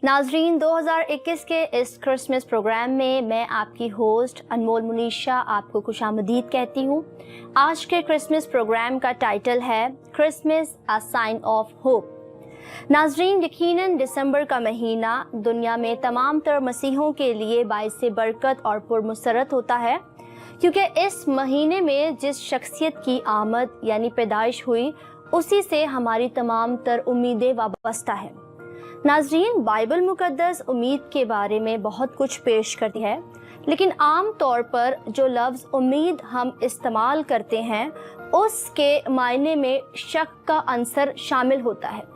नाजरीन, 2021 के इस क्रिसमस प्रोग्राम में मैं आपकी होस्ट अनमोल मुनीशा आपको खुशामदीद कहती हूँ। आज के क्रिसमस प्रोग्राम का टाइटल है Christmas a sign of hope. नाजरीन, यकीनन दिसंबर का महीना दुनिया में तमाम तर मसीहों के लिए बाइस बरकत और पुरमसरत होता है, क्योंकि इस महीने में जिस शख्सियत की आमद यानी पैदाइश हुई उसी से हमारी तमाम तर उम्मीदें वाबस्ता है। नाजरीन, बाइबल मुकद्दस उम्मीद के बारे में बहुत कुछ पेश करती है, लेकिन आम तौर पर जो लफ्ज़ उम्मीद हम इस्तेमाल करते हैं उसके मायने में शक का अंसर शामिल होता है।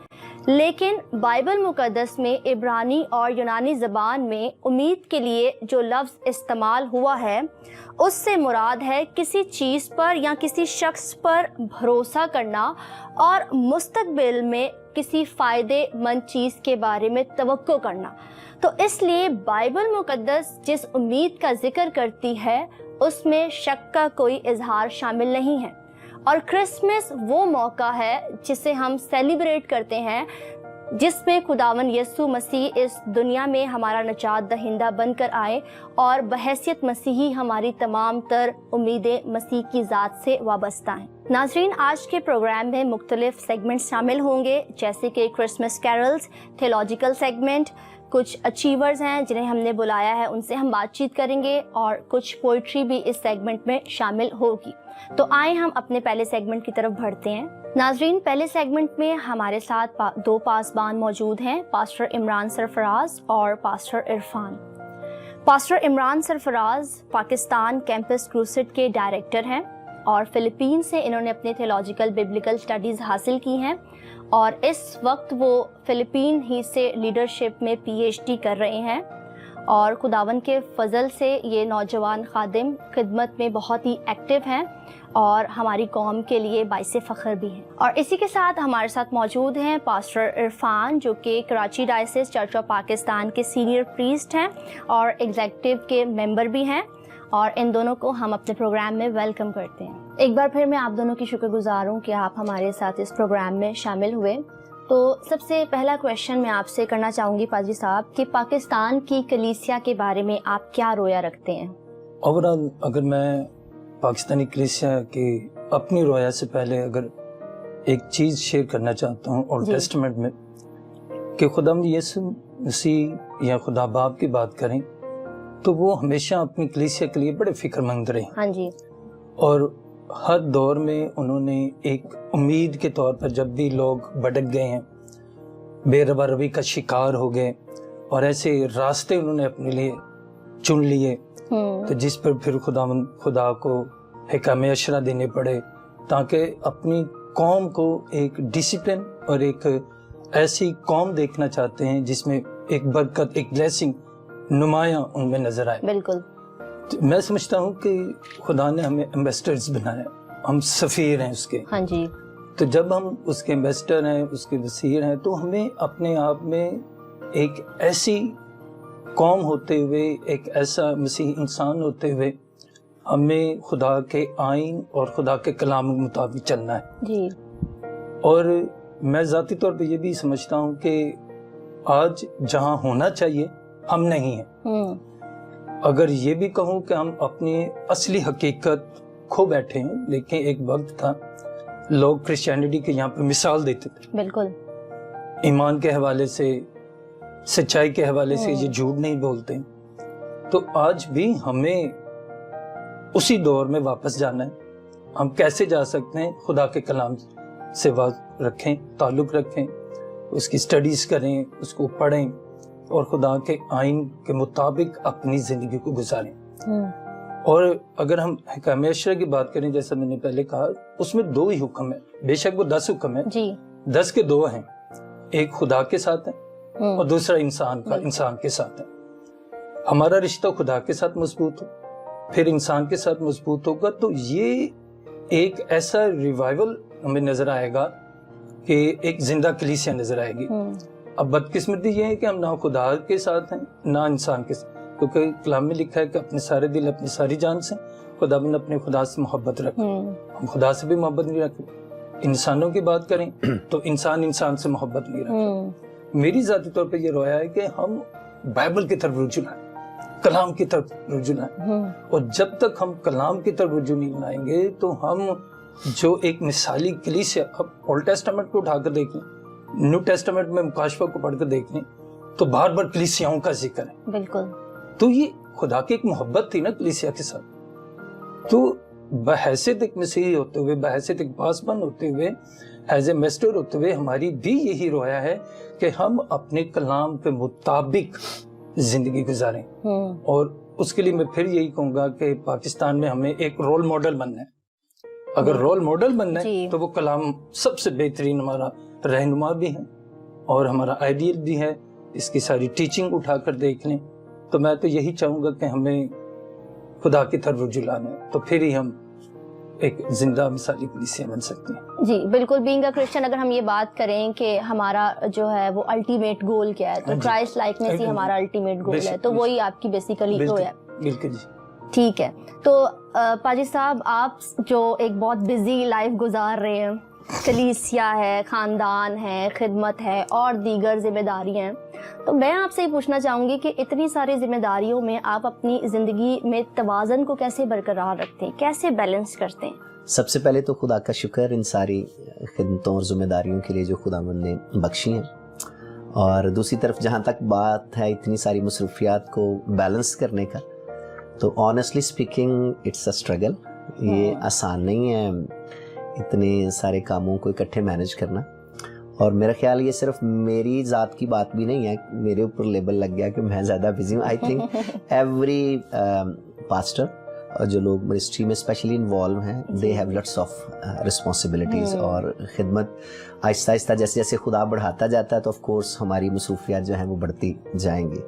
लेकिन बाइबल मुकद्दस में इब्रानी और यूनानी ज़बान में उम्मीद के लिए जो लफ्ज़ इस्तेमाल हुआ है उससे मुराद है किसी चीज़ पर या किसी शख्स पर भरोसा करना और मुस्तकबिल में किसी फ़ायदेमंद चीज़ के बारे में तवक्को करना। तो इसलिए बाइबल मुकद्दस जिस उम्मीद का जिक्र करती है उसमें शक का कोई इजहार शामिल नहीं है। और क्रिसमस वो मौका है जिसे हम सेलिब्रेट करते हैं, जिसमें खुदावन यीशु मसीह इस दुनिया में हमारा नजात दहिंदा बनकर आए और बहैसियत मसीही हमारी तमाम तर उम्मीदें मसीह की ज़ात से वाबस्ता हैं। नाजरीन, आज के प्रोग्राम में मुख्तलिफ सेगमेंट शामिल होंगे, जैसे कि क्रिसमस कैरल्स, थियोलॉजिकल सेगमेंट, कुछ अचीवर्स हैं जिन्हें हमने बुलाया है उनसे हम बातचीत करेंगे और कुछ पोइट्री भी इस सेगमेंट में शामिल होगी। तो आए हम अपने पहले सेगमेंट की तरफ बढ़ते हैं। नाजरीन, पहले सेगमेंट में हमारे साथ दो पासबान मौजूद हैं, पास्टर इमरान सरफराज और pastor Irfan. Pastor Imran Sarfaraz Pakistan campus crusade के डायरेक्टर हैं और फ़िलिपीन से इन्होंने अपने थियोलॉजिकल बिब्लिकल स्टडीज़ हासिल की हैं और इस वक्त वो फ़िलिपीन ही से लीडरशिप में PhD कर रहे हैं और खुदावन के फजल से ये नौजवान खादिम खिदमत में बहुत ही एक्टिव हैं और हमारी कौम के लिए बाइसे फ़ख्र भी हैं। और इसी के साथ हमारे साथ मौजूद हैं पास्टर इरफान, जो कि Karachi diocese church of Pakistan के सीनियर प्रीस्ट हैं और एग्जीक्यूटिव के मेंबर भी हैं, और इन दोनों को हम अपने प्रोग्राम में वेलकम करते हैं। एक बार फिर मैं आप दोनों की शुक्रगुजार हूँ कि आप हमारे साथ इस प्रोग्राम में शामिल हुए। तो सबसे पहला क्वेश्चन मैं आपसे करना चाहूँगी पाजी साहब कि पाकिस्तान की कलीसिया के बारे में आप क्या रोया रखते हैं? ओवरऑल अगर मैं पाकिस्तानी कलीसिया की अपनी रोया से पहले अगर एक चीज़ शेयर करना चाहता हूँ ओल्ड टेस्टामेंट में कि खुदावंद यीशु मसीह या खुदा बाप की बात करें तो वो हमेशा अपनी कलीसिया के लिए बड़े फिक्रमंद रहे। हाँ जी। और हर दौर में उन्होंने एक उम्मीद के तौर पर जब भी लोग भटक गए हैं, बेरवा रवी का शिकार हो गए और ऐसे रास्ते उन्होंने अपने लिए चुन लिए तो जिस पर फिर खुदा को हिकाम अशरा देने पड़े ताकि अपनी कौम को एक डिसिप्लिन और एक ऐसी कौम देखना चाहते हैं जिसमें एक बरकत, एक ब्लेसिंग नुमाया उनमें नजर आए। बिल्कुल। तो मैं समझता हूँ कि खुदा ने हमें एम्बेसडर्स बनाया, हम सफ़ीर हैं उसके। हाँ जी। तो जब हम उसके एम्बेसडर हैं, उसके वसीर हैं, तो हमें अपने आप में एक ऐसी कौम होते हुए, एक ऐसा मसीह इंसान होते हुए हमें खुदा के आइन और खुदा के कलाम के मुताबिक चलना है जी। और मैं ज़ाती तौर पे ये भी समझता हूँ कि आज जहाँ होना चाहिए हम नहीं हैं। अगर ये भी कहूँ कि हम अपनी असली हकीकत खो बैठे हैं, लेकिन एक वक्त था लोग क्रिश्चियनिटी के यहाँ पर मिसाल देते थे। बिल्कुल। ईमान के हवाले से, सच्चाई के हवाले से ये झूठ नहीं बोलते। तो आज भी हमें उसी दौर में वापस जाना है। हम कैसे जा सकते हैं? खुदा के कलाम से बात रखें, ताल्लुक रखें, उसकी स्टडीज करें, उसको पढ़ें और खुदा के आइन के मुताबिक अपनी जिंदगी को गुजारें। और अगर हम हिकाम अशरा की बात करें, जैसा मैंने पहले कहा, उसमें 2 ही हुक्म है। बेशक वो 10 हुक्म है जी। 10 के 2 हैं, एक खुदा के साथ है और दूसरा इंसान के साथ है। हमारा रिश्ता खुदा के साथ मजबूत हो, फिर इंसान के साथ मजबूत होगा, तो ये एक ऐसा रिवाइवल हमें नजर आएगा कि एक जिंदा कलीसिया नजर आएगी। अब बदकिस्मती ये है कि हम ना खुदा के साथ हैं ना इंसान के साथ, क्योंकि कलाम में लिखा है कि अपने सारे दिल अपनी सारी जान से खुदा ने अपने खुदा से मोहब्बत रखी। हम खुदा से भी मोहब्बत नहीं रखते। इंसानों की बात करें तो इंसान से मोहब्बत नहीं रखते। मेरी ذاتی طور पे ये रोया है कि हम बाइबल की तरफ रुजू लाएं, कलाम की तरफ रुजू लाएं। और जब तक हम कलाम की तरफ रुजू नहीं लाएंगे तो हम जो एक मिसाली कलीसिया, अब ओल्ड टेस्टामेंट को उठाकर देख लें, न्यू टेस्टामेंट में मुकाशफा को पढ़कर देख लें तो बार बार कलीसियाओं का जिक्र है। बिल्कुल। तो ये खुदा की एक मोहब्बत थी ना कलीसिया के साथ। तो बहैसियत एक मसीही होते हुए, बहैसियत एक पासबन होते हुए, एज ए मेस्टर होते हुए हमारी भी यही रोया है कि हम अपने कलाम के मुताबिक जिंदगी गुजारें। और उसके लिए मैं फिर यही कहूंगा कि पाकिस्तान में हमें एक रोल मॉडल बनना है। अगर रोल मॉडल बनना है तो वो कलाम सबसे बेहतरीन हमारा रहनुमा भी है और हमारा आइडियल भी है। इसकी सारी टीचिंग उठाकर देख लें तो मैं तो यही चाहूंगा कि हमें खुदा की तरफ रुजू लाना है, तो फिर ही हम एक जिंदा मिसाली कलीसिया बन सकते हैं। जी बिल्कुल। बीइंग अ क्रिश्चियन अगर हम ये बात करें कि हमारा जो है वो अल्टीमेट गोल क्या है, तो क्राइस्ट लाइकनेस ही हमारा अल्टीमेट गोल है, तो वही आपकी बेसिकली तो है। बिल्कुल जी, ठीक है। तो पाजी साहब, आप जो एक बहुत बिजी लाइफ गुजार रहे हैं, कलीसिया है, खानदान है, खिदमत है और दीगर जिम्मेदारियां हैं, तो मैं आपसे ये पूछना चाहूँगी कि इतनी सारी जिम्मेदारियों में आप अपनी ज़िंदगी में तवाज़न को कैसे बरकरार रखते हैं, कैसे बैलेंस करते हैं? सबसे पहले तो खुदा का शुक्र इन सारी खिदमतों और जिम्मेदारियों के लिए जो खुदावंद ने बख्शी हैं। और दूसरी तरफ जहाँ तक बात है इतनी सारी मसरूफियात को बैलेंस करने का, तो honestly speaking it's a struggle. ये आसान नहीं है इतने सारे कामों को इकट्ठे मैनेज करना। और मेरा ख्याल ये सिर्फ मेरी ज़ात की बात भी नहीं है, मेरे ऊपर लेबल लग गया कि मैं ज़्यादा बिजी हूँ। आई थिंक एवरी पास्टर और जो लोग मिनिस्ट्री में स्पेशली इन्वॉल्व हैं, they have lots of responsibilities. और खिदमत आहिस्ता आहिस्ता जैसे जैसे खुदा बढ़ाता जाता है तो ऑफ कोर्स हमारी मसरूफियात जो हैं वो बढ़ती जाएंगी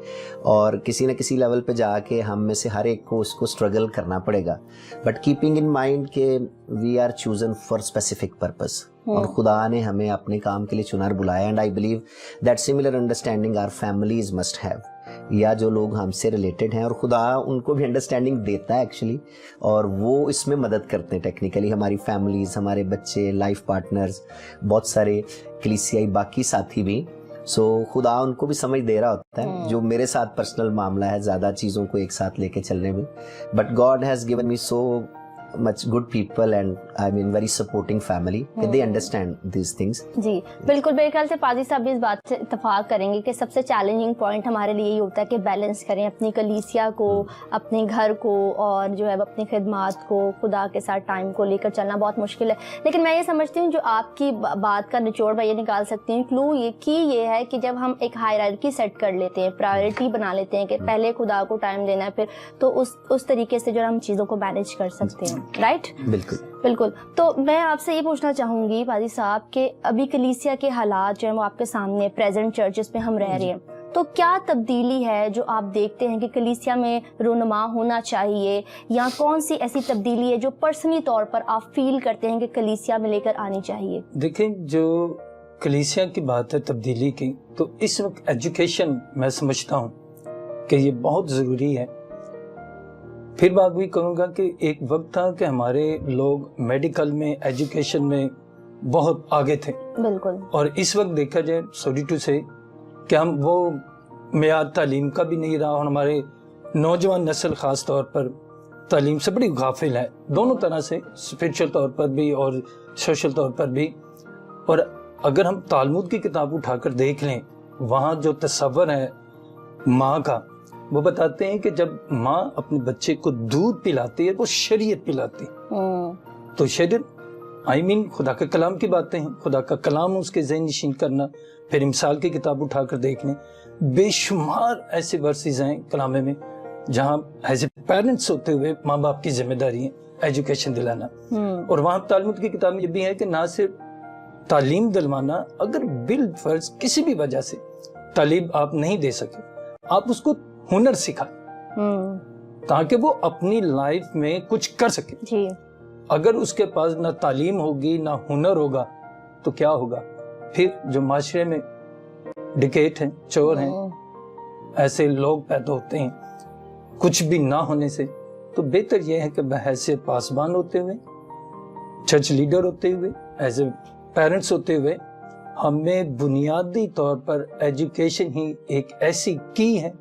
और किसी न किसी लेवल पे जाके हम में से हर एक को उसको स्ट्रगल करना पड़ेगा, बट कीपिंग इन माइंड के we are chosen for specific purpose. और खुदा ने हमें अपने काम के लिए चुना और बुलाया। And I believe that similar understanding our families must have, या जो लोग हमसे रिलेटेड हैं, और खुदा उनको भी अंडरस्टैंडिंग देता है एक्चुअली, और वो इसमें मदद करते हैं टेक्निकली। हमारी फैमिलीज, हमारे बच्चे, लाइफ पार्टनर्स, बहुत सारे कलीसियाई बाकी साथी भी, सो खुदा उनको भी समझ दे रहा होता है। जो मेरे साथ पर्सनल मामला है ज़्यादा चीज़ों को एक साथ लेके चलने में, but God has given me so much good people and I mean very supporting family that they understand these things। जी बिल्कुल। मेरे ख्याल से पाजी साहब भी इस बात से इत्तेफाक करेंगे कि सबसे चैलेंजिंग पॉइंट हमारे लिए ये होता है कि बैलेंस करें अपनी कलीसिया को, अपने घर को और जो है अपनी खिदमात को, खुदा के साथ टाइम को लेकर चलना बहुत मुश्किल है। लेकिन मैं ये समझती हूँ जो आपकी बात का निचोड़ मैं ये निकाल सकती हूँ, क्लू ये है कि जब हम एक हायरार्की सेट कर लेते हैं, प्रायोरिटी बना लेते हैं कि पहले खुदा को टाइम देना है, फिर तो उस तरीके से जो हम चीज़ों को मैनेज कर सकते हैं। राइट? बिल्कुल बिल्कुल। तो मैं आपसे ये पूछना चाहूंगी पाजी साहब कि अभी कलीसिया के हालात जो है वो आपके सामने, प्रेजेंट चर्चेस में हम रह रहे हैं, तो क्या तब्दीली है जो आप देखते हैं कि कलीसिया में रोनुमा होना चाहिए, या कौन सी ऐसी तब्दीली है जो पर्सनली तौर पर आप फील करते हैं कि कलीसिया में लेकर आनी चाहिए? देखें, जो कलीसिया की बात है तब्दीली की, तो इस वक्त एजुकेशन मैं समझता हूँ कि ये बहुत ज़रूरी है। फिर बात भी कहूँगा कि एक वक्त था कि हमारे लोग मेडिकल में, एजुकेशन में बहुत आगे थे। बिल्कुल। और इस वक्त देखा जाए, सॉरी टू से, कि हम वो मेयार तालीम का भी नहीं रहा, और हमारे नौजवान नस्ल ख़ास तौर पर तालीम से बड़ी गाफिल है, दोनों तरह से, स्पिरिचुअल तौर पर भी और सोशल तौर पर भी। और अगर हम तालमुद की किताब उठाकर देख लें, वहाँ जो तस्वर है माँ का, वो बताते हैं कि जब माँ अपने बच्चे को दूध पिलाती है वो शरीयत पिलाती है। तो शरीयत आई मीन खुदा के कलाम की बातें हैं, खुदा का कलाम उसके ज़हन नशीन करना। फिर इमसाल की किताब उठाकर देख लें, बेशुमार ऐसे वर्सेस हैं कलामे में जहाँ एज ए पेरेंट्स होते हुए माँ बाप की जिम्मेदारी है एजुकेशन दिलाना। और वहाँ तालमुद की किताब में ये भी है कि ना सिर्फ तालीम दिलवाना, अगर बिल फर्ज किसी भी वजह से तालीम आप नहीं दे सके, आप उसको हुनर सिखा ताकि वो अपनी लाइफ में कुछ कर सके जी। अगर उसके पास ना तालीम होगी ना हुनर होगा तो क्या होगा? फिर जो माशरे में डिकेट हैं, चोर हैं, ऐसे लोग पैदा होते हैं कुछ भी ना होने से। तो बेहतर यह है कि बहैसियत पासबान होते हुए, चर्च लीडर होते हुए, एज ए पेरेंट्स होते हुए, हमें बुनियादी तौर पर एजुकेशन ही एक ऐसी की है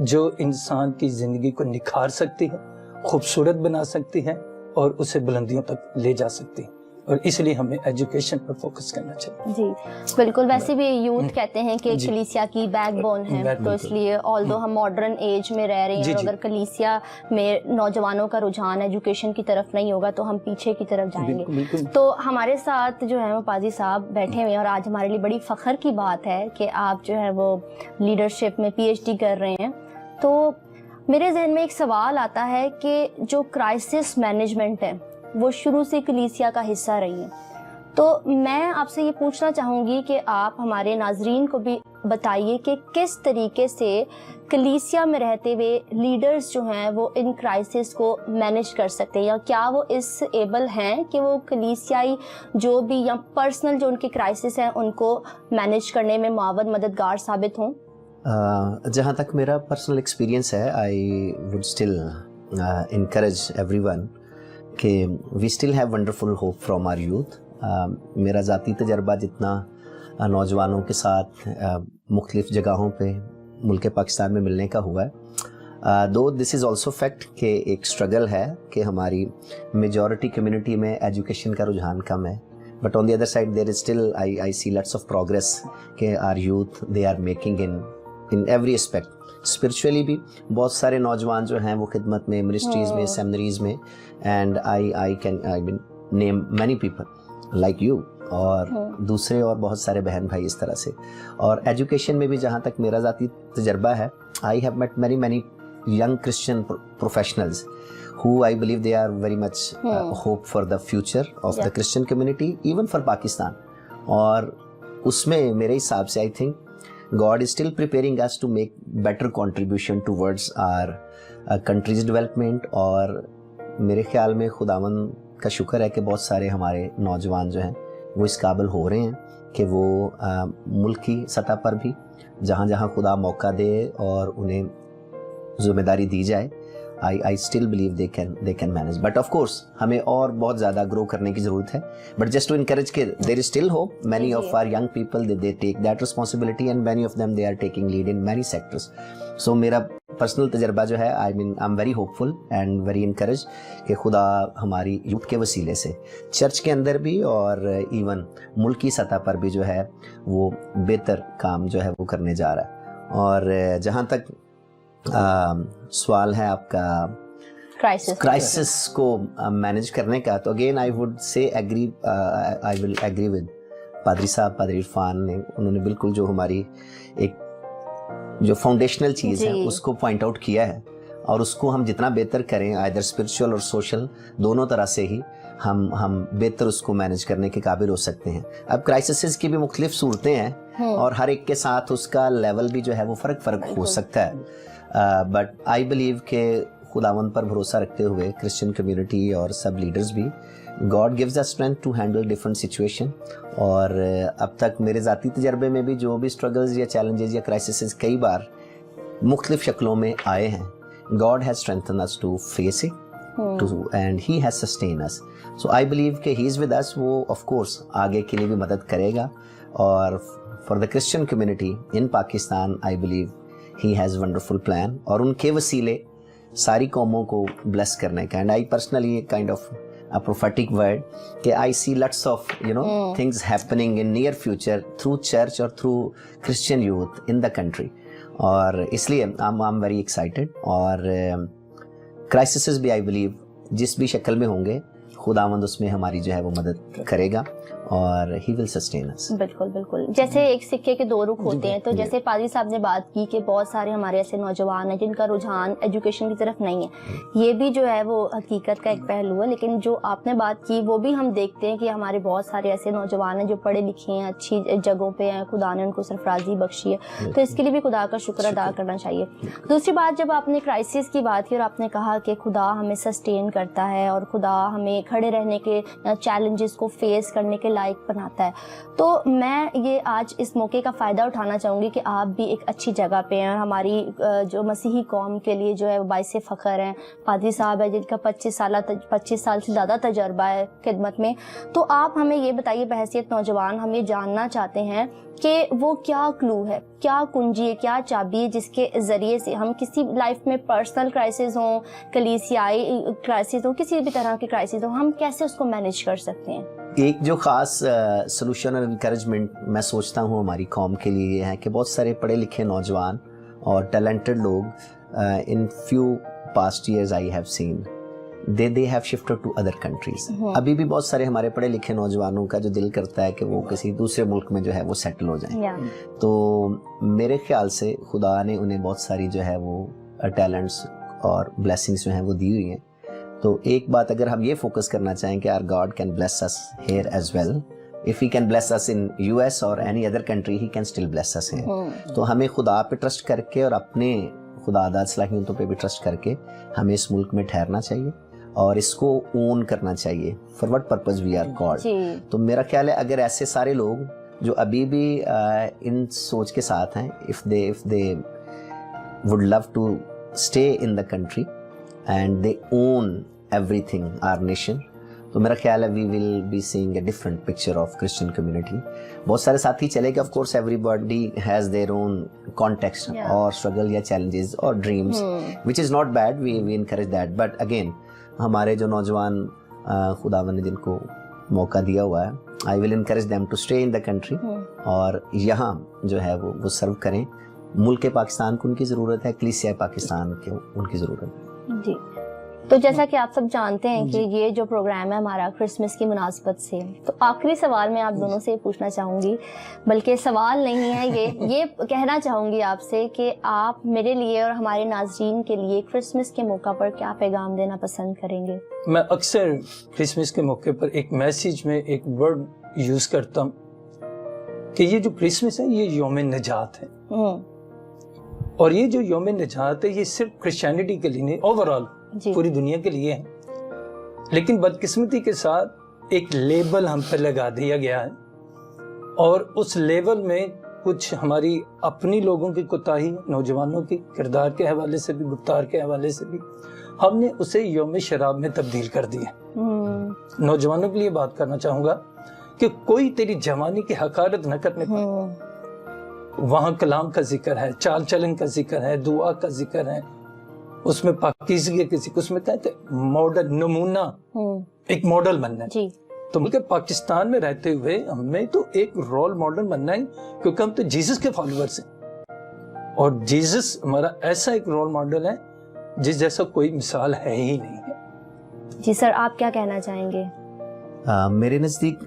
जो इंसान की ज़िंदगी को निखार सकती है, खूबसूरत बना सकती है और उसे बुलंदियों तक ले जा सकती है, और इसलिए हमें एजुकेशन पर फोकस करना चाहिए। जी बिल्कुल। वैसे भी यूथ कहते हैं कि कलीसिया की बैकबोन है, तो इसलिए ऑल्दो हम मॉडर्न एज में रह रहे हैं, अगर कलीसिया में नौजवानों का रुझान एजुकेशन की तरफ नहीं होगा तो हम पीछे की तरफ जाएंगे। तो हमारे साथ जो है वो पाजी साहब बैठे हुए हैं, और आज हमारे लिए बड़ी फ़ख्र की बात है कि आप जो है वो लीडरशिप में PhD कर रहे हैं। तो मेरे जहन में एक सवाल आता है कि जो क्राइसिस मैनेजमेंट है वो शुरू से कलीसिया का हिस्सा रही है, तो मैं आपसे ये पूछना चाहूँगी कि आप हमारे नाजरीन को भी बताइए कि किस तरीके से कलीसिया में रहते हुए लीडर्स जो हैं वो इन क्राइसिस को मैनेज कर सकते हैं, या क्या वो इस एबल हैं कि वो कलीसियाई जो भी या पर्सनल जो उनके क्राइसिस हैं उनको मैनेज करने में मुआवन मददगार साबित हों। जहाँ तक मेरा पर्सनल एक्सपीरियंस है, I would still encourage everyone कि we still have wonderful hope from our youth. मेरा ज़ाती तजर्बा जितना नौजवानों के साथ मुख्तलिफ़ जगहों पे मुल्क पाकिस्तान में मिलने का हुआ है, दो दिस इज़ ऑल्सो फैक्ट कि एक स्ट्रगल है कि हमारी मेजॉरिटी कम्युनिटी में एजुकेशन का रुझान कम है, but on the other side there is still I see lots of progress कि our youth they are making in every aspect. Spiritually भी बहुत सारे नौजवान जो हैं वो खिदमत में, मिनिस्ट्रीज़ में, सेमिनरीज में, and I mean name many people like you और दूसरे और बहुत सारे बहन भाई इस तरह से। और एजुकेशन में भी जहाँ तक मेरा ज़ाती तजर्बा है, I have met many young Christian professionals who I believe they are very much hope for the future of the Christian community, even for Pakistan. और उसमें मेरे हिसाब से I think God is still preparing us to make better contribution towards our country's development। और मेरे ख्याल में खुदावन का शुक्र है कि बहुत सारे हमारे नौजवान जो हैं वो इस काबिल हो रहे हैं कि वो मुल्क की सतह पर भी जहाँ जहाँ खुदा मौका दे और उन्हें ज़िम्मेदारी दी जाए, I still believe they can manage, but of course हमें और बहुत ज़्यादा grow करने की ज़रूरत है, but just to encourage कि there is still hope। Many of our young people they take that responsibility and many of them they are taking lead in many sectors। So मेरा personal तजर्बा जो है, I mean I'm very hopeful and very encouraged कि खुदा हमारी youth के वसीले से चर्च के अंदर भी और even मुल्क की सतह पर भी जो है वो बेहतर काम जो है वो करने जा रहा है। और जहाँ तक सवाल है आपका क्राइसिस को मैनेज करने का, तो again I would say I will agree with पादरी साहब, पादरी इरफान ने, उन्होंने बिल्कुल जो हमारी एक जो फाउंडेशनल चीज़ है उसको पॉइंट आउट किया है, और उसको हम जितना बेहतर करें आइदर स्पिरिचुअल और सोशल दोनों तरह से ही हम बेहतर उसको मैनेज करने के काबिल हो सकते हैं। अब क्राइसिस की भी मुख्तलिफ सूरतें हैं और हर एक के साथ उसका लेवल भी जो है वो फ़र्क हो सकता है, बट आई बिलीव कि खुदावंद पर भरोसा रखते हुए क्रिश्चियन कम्युनिटी और सब लीडर्स भी God gives us strength to handle different situation. और अब तक मेरे ज़ाती तजर्बे में भी जो भी स्ट्रगल्स या चैलेंजेस या क्राइसिस कई बार मुख्तलिफ शक्लों में आए हैं, God has strengthen us to face it and he has sustain us. So I believe कि ही इज़ विद अस, वो ऑफ कोर्स आगे के लिए भी मदद करेगा। और for the Christian community in Pakistan I believe he has wonderful plan, और उनके वसीले सारी कौमों को ब्लेस करने का। And I personally kind of a prophetic word कि I see lots of things happening in near future through church or through Christian youth in the country, और इसलिए I'm very excited। और crises भी I believe जिस भी शक्ल में होंगे खुदावंद उसमें हमारी जो है वो मदद करेगा और ही विल सस्टेन अस। बिल्कुल बिल्कुल। जैसे एक सिक्के के दो रुख होते हैं, तो जैसे पादरी साहब ने बात की कि बहुत सारे हमारे ऐसे नौजवान हैं जिनका रुझान एजुकेशन की तरफ नहीं है, ये भी जो है वो हकीकत का एक पहलू है। लेकिन जो आपने बात की वो भी हम देखते हैं कि हमारे बहुत सारे ऐसे नौजवान हैं जो पढ़े लिखे हैं, अच्छी जगहों पे हैं, खुदा ने उनको सरफराजी बख्शी है, तो इसके लिए भी खुदा का शुक्र अदा करना चाहिए। दूसरी बात, जब आपने क्राइसिस की बात की और आपने कहा कि खुदा हमें सस्टेन करता है और खुदा हमें खड़े रहने के चैलेंजेस को फेस करने के लायक बनाता है। तो मैं ये आज इस मौके का फ़ायदा उठाना चाहूँगी कि आप भी एक अच्छी जगह पे हैं, हमारी जो मसीही कौम के लिए जो है वो बाइसे फ़ख्र हैं। पादरी साहब है जिनका 25 साल से ज़्यादा तजर्बा है खिदमत में। तो आप हमें ये बताइए, बहैसियत नौजवान हम ये जानना चाहते हैं कि वो क्या क्लू है, क्या कुंजी है, क्या चाबी है जिसके ज़रिए से हम किसी लाइफ में पर्सनल क्राइसिस हों, कलीसियाई क्राइसिस हो, किसी भी तरह की क्राइसिस हो, हम कैसे उसको मैनेज कर सकते हैं? एक जो ख़ास सॉल्यूशन और इनकरेजमेंट मैं सोचता हूँ हमारी कौम के लिए ये है कि बहुत सारे पढ़े लिखे नौजवान और टैलेंटेड लोग in few past years I have seen they have shifted to other countries. अभी भी बहुत सारे हमारे पढ़े लिखे नौजवानों का जो दिल करता है कि वो किसी दूसरे मुल्क में जो है वो सेटल हो जाएं। तो मेरे ख्याल से खुदा ने उन्हें बहुत सारी जो है वो टैलेंट्स और ब्लेसिंग्स जो हैं वो दी हुई हैं। तो एक बात अगर हम ये फोकस करना चाहें कि our God can bless us here as well, if he can bless us in US और any other country he can still bless us here. तो हमें खुदा पे ट्रस्ट करके और अपने खुदादाद सलाहियतों पे भी ट्रस्ट करके हमें इस मुल्क में ठहरना चाहिए और इसको ओन करना चाहिए। For what purpose we are called. तो मेरा ख्याल है अगर ऐसे सारे लोग जो अभी भी इन सोच के साथ हैं, if they would love to stay in the country and they own everything our nation, तो मेरा ख्याल है we will be seeing a different picture of Christian community. बहुत सारे साथी चले गए, of course everybody has their own context और स्ट्रगल या चैलेंजेस और dreams, which is not bad, we encourage that. But again हमारे जो नौजवान खुदावंद ने जिनको मौका दिया हुआ है, I will encourage them to stay in the country और यहाँ जो है वो सर्व करें। मुल्क पाकिस्तान को उनकी ज़रूरत है, कलीसिया पाकिस्तान को उनकी ज़रूरत है। जी, तो जैसा कि आप सब जानते हैं कि ये जो प्रोग्राम है हमारा क्रिसमस की मुनासबत से, तो आखिरी सवाल मैं आप दोनों से पूछना चाहूँगी, बल्कि सवाल नहीं है, ये कहना चाहूँगी आपसे कि आप मेरे लिए और हमारे नाज़रीन के लिए क्रिसमस के मौका पर क्या पैगाम देना पसंद करेंगे? मैं अक्सर क्रिसमस के मौके पर एक मैसेज में एक वर्ड यूज़ करता हूँ कि ये जो क्रिसमस है ये यौम निजात है। और ये जो यौम निजात है ये सिर्फ क्रिश्चियनिटी के लिए नहीं, ओवरऑल पूरी दुनिया के लिए है। लेकिन बदकिस्मती के साथ एक लेबल हम पर लगा दिया गया है और उस लेबल में कुछ हमारी अपनी लोगों की कोताही, नौजवानों के किरदार के हवाले से भी, गुफ्तार के हवाले से भी, हमने उसे यौम शराब में तब्दील कर दिया। नौजवानों के लिए बात करना चाहूंगा कि कोई तेरी जवानी की हकारत न करने पर, वहाँ कलाम का जिक्र है, चाल चलन का जिक्र है, दुआ का जिक्र है, उसमें पाकीज़गी किसी, उसमें कहते मॉडल, नमूना, एक मॉडल बनना है। तो मुल्क पाकिस्तान में रहते हुए हमें तो एक रोल मॉडल बनना है, क्योंकि हम तो जीसस के फॉलोअर्स हैं और जीसस हमारा ऐसा एक रोल मॉडल है जिस जैसा कोई मिसाल है ही नहीं है। जी सर, आप क्या कहना चाहेंगे? मेरे नज़दीक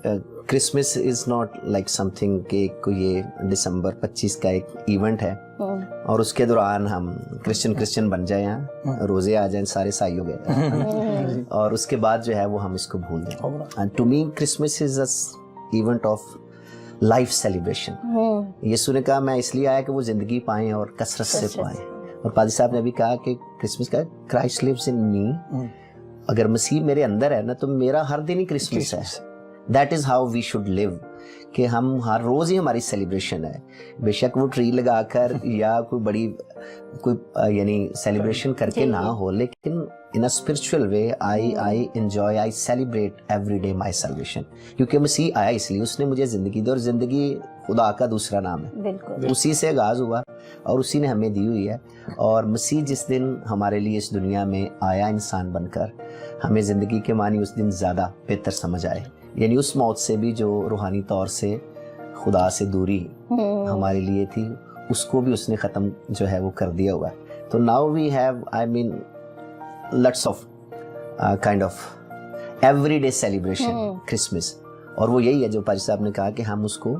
Christmas is not like something कि कोई ये दिसंबर 25 का एक इवेंट है और उसके दौरान हम क्रिश्चियन बन जाए, यहाँ रोजे आ जाएं, सारे ईसाई हो गए और उसके बाद जो है वो हम इसको भूल दें। And to me Christmas is a event of life celebration. Yeshu ने कहा मैं इसलिए आया कि वो जिंदगी पाएं और कसरत से पाएं, और पादी साहब ने भी कहा कि क्रिसमस का क्राइस्ट लिव्स इन मी, अगर मसीह मेरे अंदर है ना तो मेरा हर दिन ही क्रिसमस है। That is how we should live, कि हम हर रोज ही हमारी सेलिब्रेशन है। बेशक वो ट्री लगाकर या कोई बड़ी कोई यानी सेलिब्रेशन करके ना हो, लेकिन in a spiritual way I enjoy, I celebrate every day my salvation, क्योंकि मसीह आया इसलिए, उसने मुझे जिंदगी दी और जिंदगी खुदा का दूसरा नाम है, उसी से आगाज हुआ और उसी ने हमें दी हुई है। और मसीह जिस दिन हमारे लिए इस दुनिया में आया इंसान बनकर, हमें जिंदगी के मानी उस दिन ज्यादा बेहतर समझ आए, यानी उस मौत से भी जो रूहानी तौर से खुदा से दूरी हमारे लिए थी, उसको भी उसने ख़त्म जो है वो कर दिया हुआ है। तो now we have, I mean, lots of kind of everyday celebration Christmas, और वो यही है जो पाजी साहब ने कहा कि हम उसको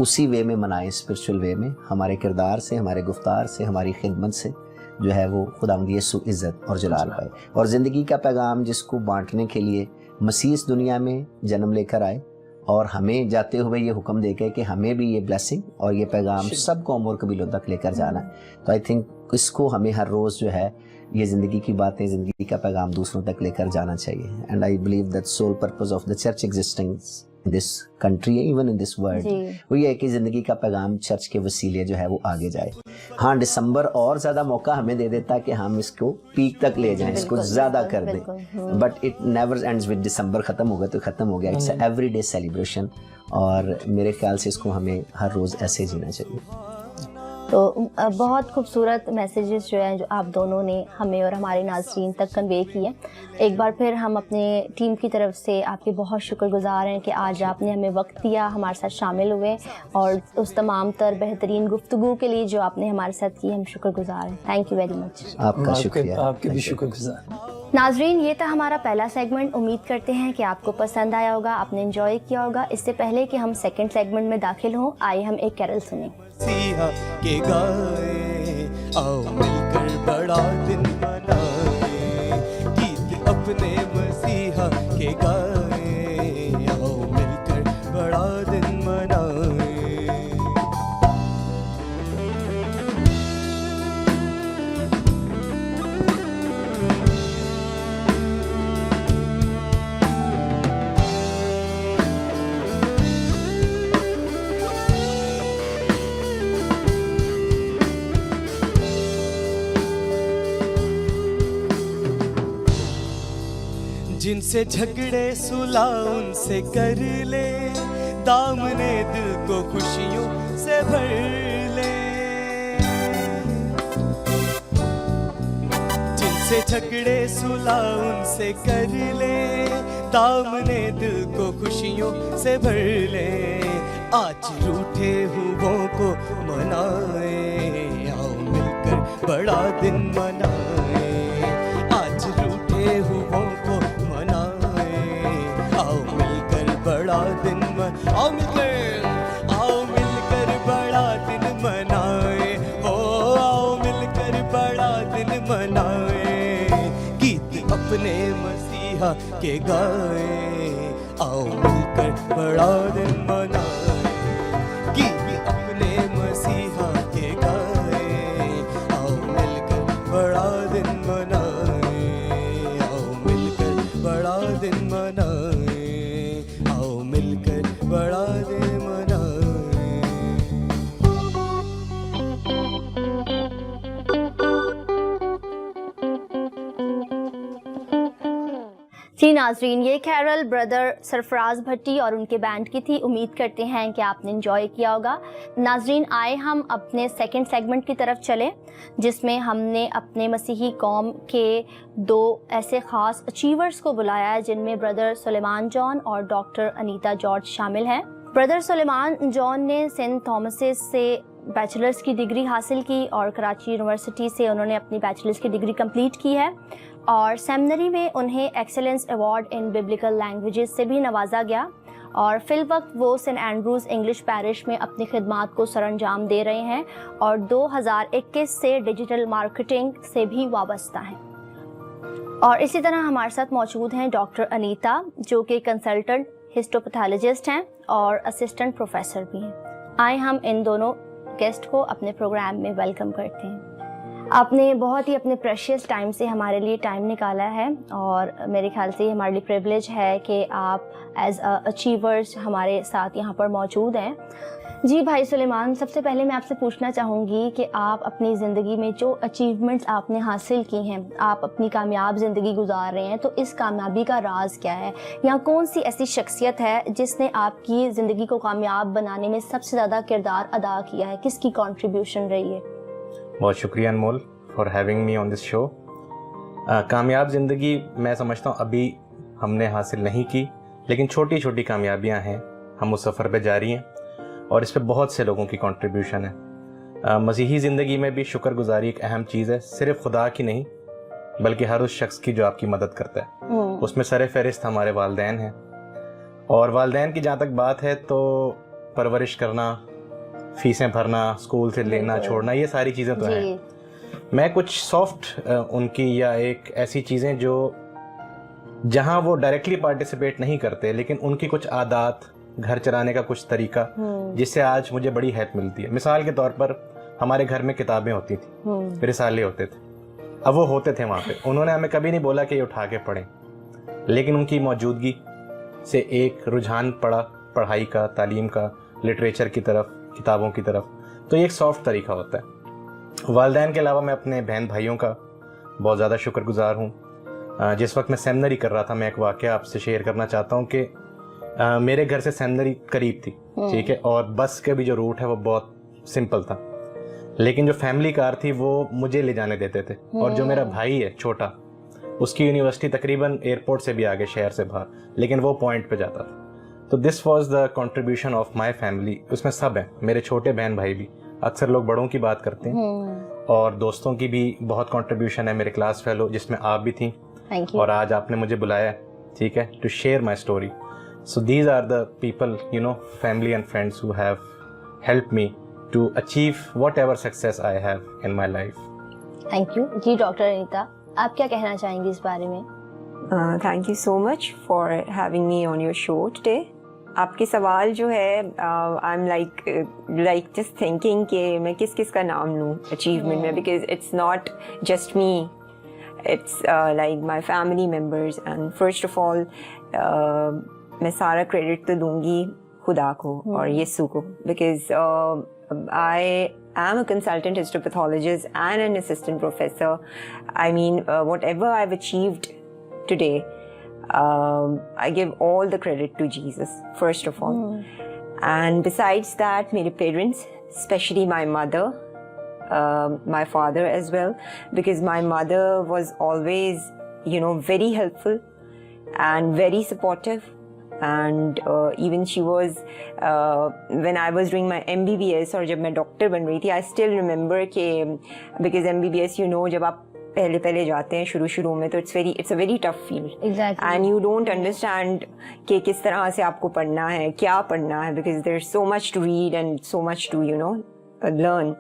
उसी वे में मनाएं, स्पिरिचुअल वे में, हमारे किरदार से, हमारे गुफ्तार से, हमारी खिदमत से जो है वो खुदावंद यीशु इज़्ज़त और जलाल पाए। और ज़िंदगी का पैगाम जिसको बांटने के लिए मसीह इस दुनिया में जन्म लेकर आए और हमें जाते हुए ये हुक्म दे के कि हमें भी ये ब्लेसिंग और ये पैगाम सब कौम और कबीलों तक लेकर जाना है। तो आई थिंक इसको हमें हर रोज़ जो है ये ज़िंदगी की बातें, ज़िंदगी का पैगाम दूसरों तक लेकर जाना चाहिए। And I believe that sole purpose of the church existing this country है, इवन इन दिस वर्ल्ड, जी। वो ये है कि ज़िंदगी का पैगाम चर्च के वसीले जो है वो आगे जाए। हाँ, दिसंबर और ज़्यादा मौका हमें दे देता है कि हम इसको पीक तक ले जाएं, इसको ज़्यादा कर दें, but it never ends with December. ख़त्म होगा तो ख़त्म हो गया, इट्स एवरी डे सेलिब्रेशन, और मेरे ख्याल से इसको हमें हर रोज़ ऐसे जीना चाहिए। तो बहुत खूबसूरत मैसेजेस जो हैं जो आप दोनों ने हमें और हमारे नाज़रीन तक कन्वे किए। एक बार फिर हम अपने टीम की तरफ से आपके बहुत शुक्रगुजार हैं कि आज आपने हमें वक्त दिया, हमारे साथ शामिल हुए, और उस तमाम तर बेहतरीन गुफ्तगू के लिए जो आपने हमारे साथ की, हम शुक्रगुजार हैं। Thank you very much. आपका शुक्रिया। आपके भी शुक्रगुजार। नाजरीन, ये था हमारा पहला सेगमेंट। उम्मीद करते हैं कि आपको पसंद आया होगा, आपने एंजॉय किया होगा। इससे पहले कि हम सेकंड सेगमेंट में दाखिल हों, आइए हम एक कैरल सुनें। मसीहा के गाए, आओ मिलकर बड़ा दिन मनाए, गीत अपने मसीहा के गाए, आओ मिलकर बड़ा दिन मनाए। जिनसे झगड़े सुलह उनसे कर ले, दामने दिल को खुशियों से भर ले। जिनसे झगड़े सुलह उनसे कर ले, दामने दिल को खुशियों से भर ले। आज रूठे हुओं को मनाए, आओ मिलकर बड़ा दिन मनाए। आज रूठे हुओं को बड़ा दिन आओ मिलकर बड़ा दिन मनाए, हो आओ मिलकर बड़ा दिन मनाए, गीत अपने मसीहा के गाए, आओ मिलकर बड़ा दिन मनाए, गीत अपने मसीहा के गाए, आओ मिलकर बड़ा दिन मनाए, आओ मिलकर बड़ा दिन मनाए, बड़ा दिन मनाए। जी नाजरीन, ये कैरल ब्रदर सरफराज भट्टी और उनके बैंड की थी। उम्मीद करते हैं कि आपने एंजॉय किया होगा। नाजरीन, आए हम अपने सेकंड सेगमेंट की तरफ चले, जिसमें हमने अपने मसीही कौम के दो ऐसे ख़ास अचीवर्स को बुलाया है, जिनमें ब्रदर सुलेमान जॉन और डॉक्टर अनीता जॉर्ज शामिल हैं। ब्रदर सुलेमान जॉन ने सेंट थॉमसेस से बैचलर्स की डिग्री हासिल की और कराची यूनिवर्सिटी से उन्होंने अपनी बैचलर्स की डिग्री कंप्लीट की है, और सेमिनरी में उन्हें excellence award in biblical languages से भी नवाजा गया, और फिल वक्त वो सेंट एंड्रूज़ इंग्लिश पैरिश में अपनी खिदमात को सरअंजाम दे रहे हैं, और 2021 से डिजिटल मार्केटिंग से भी वाबस्ता हैं। और इसी तरह हमारे साथ मौजूद हैं डॉक्टर अनीता, जो कि कंसल्टेंट हिस्टोपैथोलॉजिस्ट हैं और असिस्टेंट प्रोफेसर भी हैं। आए हम इन दोनों गेस्ट को अपने प्रोग्राम में वेलकम करते हैं। आपने बहुत ही अपने प्रेशियस टाइम से हमारे लिए टाइम निकाला है, और मेरे ख्याल से हमारे लिए प्रिविलेज है कि आप एज अचीवर्स हमारे साथ यहाँ पर मौजूद हैं। जी भाई सुलेमान, सबसे पहले मैं आपसे पूछना चाहूँगी कि आप अपनी ज़िंदगी में जो अचीवमेंट्स आपने हासिल की हैं, आप अपनी कामयाब ज़िंदगी गुजार रहे हैं, तो इस कामयाबी का राज क्या है, या कौन सी ऐसी शख्सियत है जिसने आपकी ज़िंदगी को कामयाब बनाने में सबसे ज़्यादा किरदार अदा किया है, किसकी कॉन्ट्रीब्यूशन रही है? बहुत शुक्रिया Anmol for having me on this show. कामयाब ज़िंदगी मैं समझता हूँ अभी हमने हासिल नहीं की, लेकिन छोटी छोटी कामयाबियाँ हैं, हम उस सफ़र पे जारी हैं, और इस पे बहुत से लोगों की कंट्रीब्यूशन है। मसीही ज़िंदगी में भी शुक्रगुजारी एक अहम चीज़ है, सिर्फ खुदा की नहीं बल्कि हर उस शख्स की जो आपकी मदद करता है। उसमें सरे फहरिस्त हमारे वालिदैन हैं, और वालिदैन की जहाँ तक बात है तो परवरिश करना, फीसें भरना, स्कूल से लेना छोड़ना, ये सारी चीज़ें तो हैं। मैं कुछ सॉफ्ट उनकी या एक ऐसी चीज़ें जो जहाँ वो डायरेक्टली पार्टिसिपेट नहीं करते, लेकिन उनकी कुछ आदत, घर चलाने का कुछ तरीका, जिससे आज मुझे बड़ी हेल्प मिलती है। मिसाल के तौर पर हमारे घर में किताबें होती थी, रिसाले होते थे, अब वो होते थे वहाँ पे, उन्होंने हमें कभी नहीं बोला कि ये उठा के पढ़ें, लेकिन उनकी मौजूदगी से एक रुझान पड़ा पढ़ाई का, तालीम का, लिटरेचर की तरफ, किताबों की तरफ, तो ये एक सॉफ्ट तरीका होता है। वालिदैन के अलावा मैं अपने बहन भाइयों का बहुत ज़्यादा शुक्रगुजार हूँ। जिस वक्त मैं सेमिनरी कर रहा था, मैं एक वाक़या आपसे शेयर करना चाहता हूँ कि मेरे घर से सेमिनरी करीब थी, ठीक है, और बस के भी जो रूट है वो बहुत सिंपल था, लेकिन जो फैमिली कार थी वो मुझे ले जाने देते थे, और जो मेरा भाई है छोटा, उसकी यूनिवर्सिटी तकरीबन एयरपोर्ट से भी आगे, शहर से बाहर, लेकिन वो पॉइंट पे जाता था। तो this was the contribution of my family. उसमें सब हैं, मेरे छोटे बहन भाई भी, अक्सर लोग बड़ों की बात करते हैं, और दोस्तों की भी बहुत कंट्रीब्यूशन है, मेरे क्लास फेलो जिसमें आप भी थी, और आज आपने मुझे बुलाया, ठीक है, to share my story. So these are the people, you know, family and friends who have helped me to achieve whatever success I have in my life. Thank you जी। डॉक्टर अनीता, आप क्या कहना चाहेंगी इस बारे में? Thank you so much for having me on your show today. आपके सवाल जो है, I am like just thinking कि मैं किस किस का नाम लूँ अचीवमेंट में, because it's not just me, it's like my family members, and first of all मैं सारा क्रेडिट तो दूंगी खुदा को और यीशु को, because I am a consultant histopathologist and an assistant professor. I mean, whatever I've achieved today, I give all the credit to Jesus, first of all. And besides that, my parents, especially my mother, my father as well, because my mother was always, you know, very helpful and very supportive. And even she was, when I was doing my MBBS और जब मैं doctor बन रही थी, I still remember कि because MBBS, you know, जब आप पहले जाते हैं शुरू में, तो it's a very tough field. Exactly. And you don't understand कि किस तरह से आपको पढ़ना है, क्या पढ़ना है, because there's so much to read and so much to, you know, learn.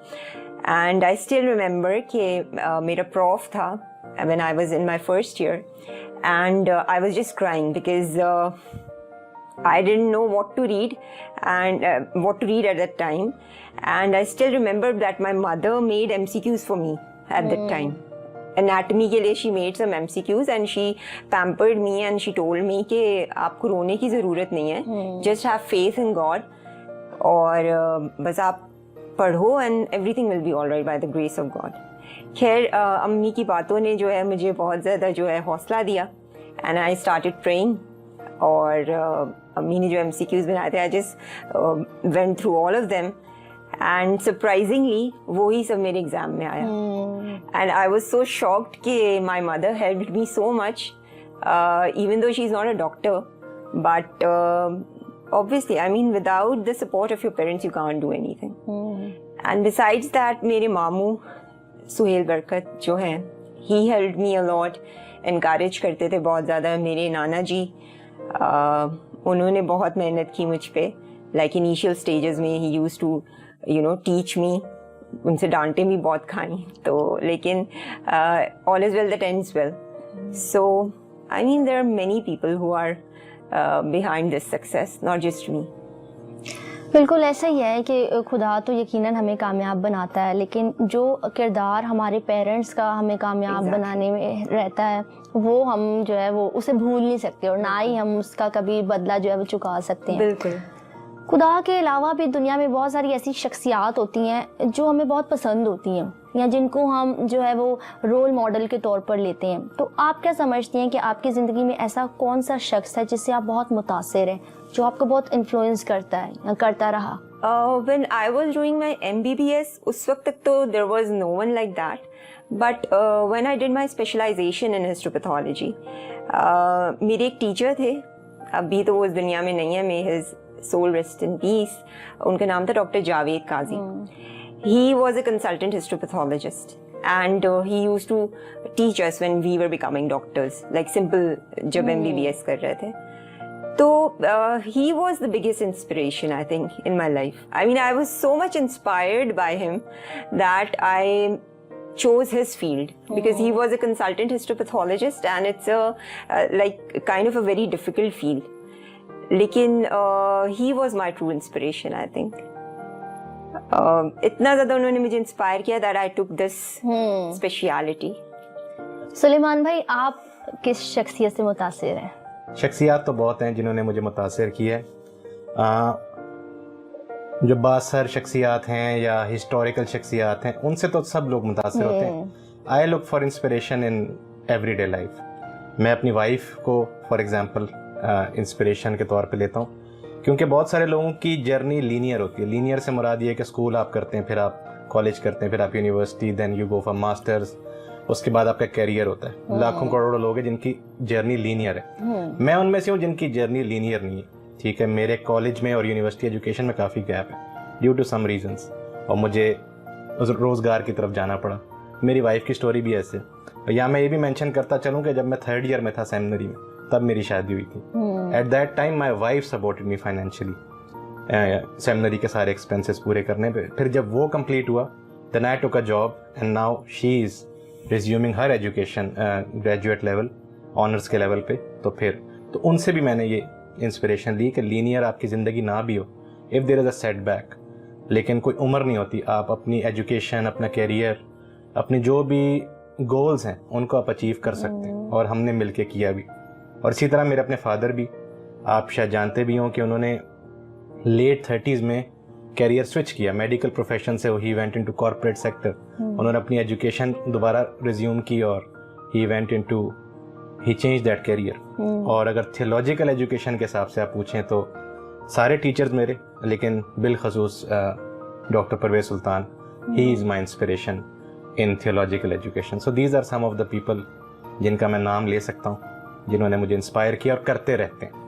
And I still remember कि मेरा prof था when I was in my first year, and I was just crying because I didn't know what to read at that time, and I still remember that my mother made MCQs for me at that time. Anatomy के लिए she made some MCQs and she pampered me and she told me कि आपको रोने की ज़रूरत नहीं है, just have faith in God, और बस आप पढ़ो and everything will be all right by the grace of God. खैर अम्मी की बातों ने जो है मुझे बहुत ज़्यादा जो है हौसला दिया, and I started praying, और अम्मी ने जो MCQs बनाए थे, I just went through all of them, and surprisingly वही सब मेरे एग्जाम में आया, and I was so shocked कि my mother helped me so much, even though she's not a doctor, but obviously, I mean, without the support of your parents you can't do anything. And besides that, मेरे मामू सुहेल बरकत जो हैं, he helped me a lot, encourage करते थे बहुत ज़्यादा। मेरे नाना जी, उन्होंने बहुत मेहनत की मुझ पे, like initial stages में he used to, you know, teach me, उनसे डांटे भी बहुत खाई, तो लेकिन all is well that ends well. So I mean, there are many people who are behind this success, not just me. बिल्कुल ऐसा ही है कि खुदा तो यकीनन हमें कामयाब बनाता है, लेकिन जो किरदार हमारे पेरेंट्स का हमें कामयाब बनाने में रहता है, वो हम जो है वो उसे भूल नहीं सकते, और ना ही हम उसका कभी बदला जो है वो चुका सकते हैं। बिल्कुल। खुदा के अलावा भी दुनिया में बहुत सारी ऐसी शख्सियात होती हैं जो हमें बहुत पसंद होती हैं, या जिनको हम जो है वो रोल मॉडल के तौर पर लेते हैं। तो आप क्या समझती हैं कि आपकी ज़िंदगी में ऐसा कौन सा शख्स है जिससे आप बहुत मुतासिर हैं, जो आपको बहुत इन्फ्लुएंस करता है या करता रहा? When I was doing my MBBS, उस वक्त तक तो there was no one like that. But when I did my specialization in histopathology, मेरे एक टीचर थे, अभी तो वो इस दुनिया में नहीं है, may his soul rest in peace, उनका नाम था doctor Javed Kazi. He was a consultant histopathologist, and he used to teach us when we were becoming doctors, like simple जब MBBS कर रहे थे। तो he was the biggest inspiration, I think, in my life. I mean, I was so much inspired by him that I chose his field, because he was a consultant histopathologist, and it's a like kind of a very difficult field. लेकिन he was my true inspiration, I think. इतना ज़्यादा उन्होंने मुझे inspire किया that I took this speciality. Suleman भाई, आप किस शख्सियत से मुतासिर हैं? शख्सियात तो बहुत हैं जिन्होंने मुझे मुतासिर की है, जो बासर शख्सियात हैं या हिस्टोरिकल शख्सियात हैं, उनसे तो सब लोग मुतासिर होते हैं. I look for inspiration in everyday life. मैं अपनी वाइफ को फॉर एग्जांपल इंस्पिरेशन के तौर पे लेता हूँ, क्योंकि बहुत सारे लोगों की जर्नी लीनियर होती है. लीनियर से मुराद ये है कि स्कूल आप करते हैं, फिर आप कॉलेज करते हैं, फिर आप university, then you go for masters, उसके बाद आपका कैरियर होता है. लाखों करोड़ों लोग हैं जिनकी जर्नी लीनियर है. मैं उनमें से हूँ जिनकी जर्नी लीनियर नहीं है. ठीक है, मेरे कॉलेज में और यूनिवर्सिटी एजुकेशन में काफ़ी गैप है ड्यू टू सम रीजंस, और मुझे रोज़गार की तरफ जाना पड़ा. मेरी वाइफ की स्टोरी भी ऐसे. या मैं ये भी मेंशन करता चलूँ कि जब मैं 3rd ईयर में था सेमिनरी में, तब मेरी शादी हुई थी. At that time my wife supported me financially, seminary के सारे एक्सपेंसेस पूरे करने पे. फिर जब वो कंप्लीट हुआ, then I took a job and now she is resuming her education graduate level, honours के लेवल पे. तो उनसे भी मैंने ये इंस्पिरेशन ली कि लीनियर आपकी ज़िंदगी ना भी हो, if there is a setback, लेकिन कोई उम्र नहीं होती. आप अपनी एजुकेशन, अपना कैरियर, अपनी जो भी गोल्स हैं उनको आप अचीव कर सकते हैं, और हमने मिलके किया भी. और इसी तरह मेरे अपने फादर भी, आप शायद जानते भी हों कि उन्होंने लेट 30s में कैरियर स्विच किया मेडिकल प्रोफेशन से. He went into corporate sector. उन्होंने अपनी एजुकेशन दोबारा रिज्यूम की और ही चेंज दैट कैरियर. और अगर थियोलॉजिकल एजुकेशन के हिसाब से आप पूछें तो सारे टीचर्स मेरे, लेकिन बिलखसूस doctor Parvez Sultan, he is my inspiration in theological education. So these are some of the people जिनका मैं नाम ले सकता हूँ, जिन्होंने मुझे इंस्पायर किया और करते रहते हैं.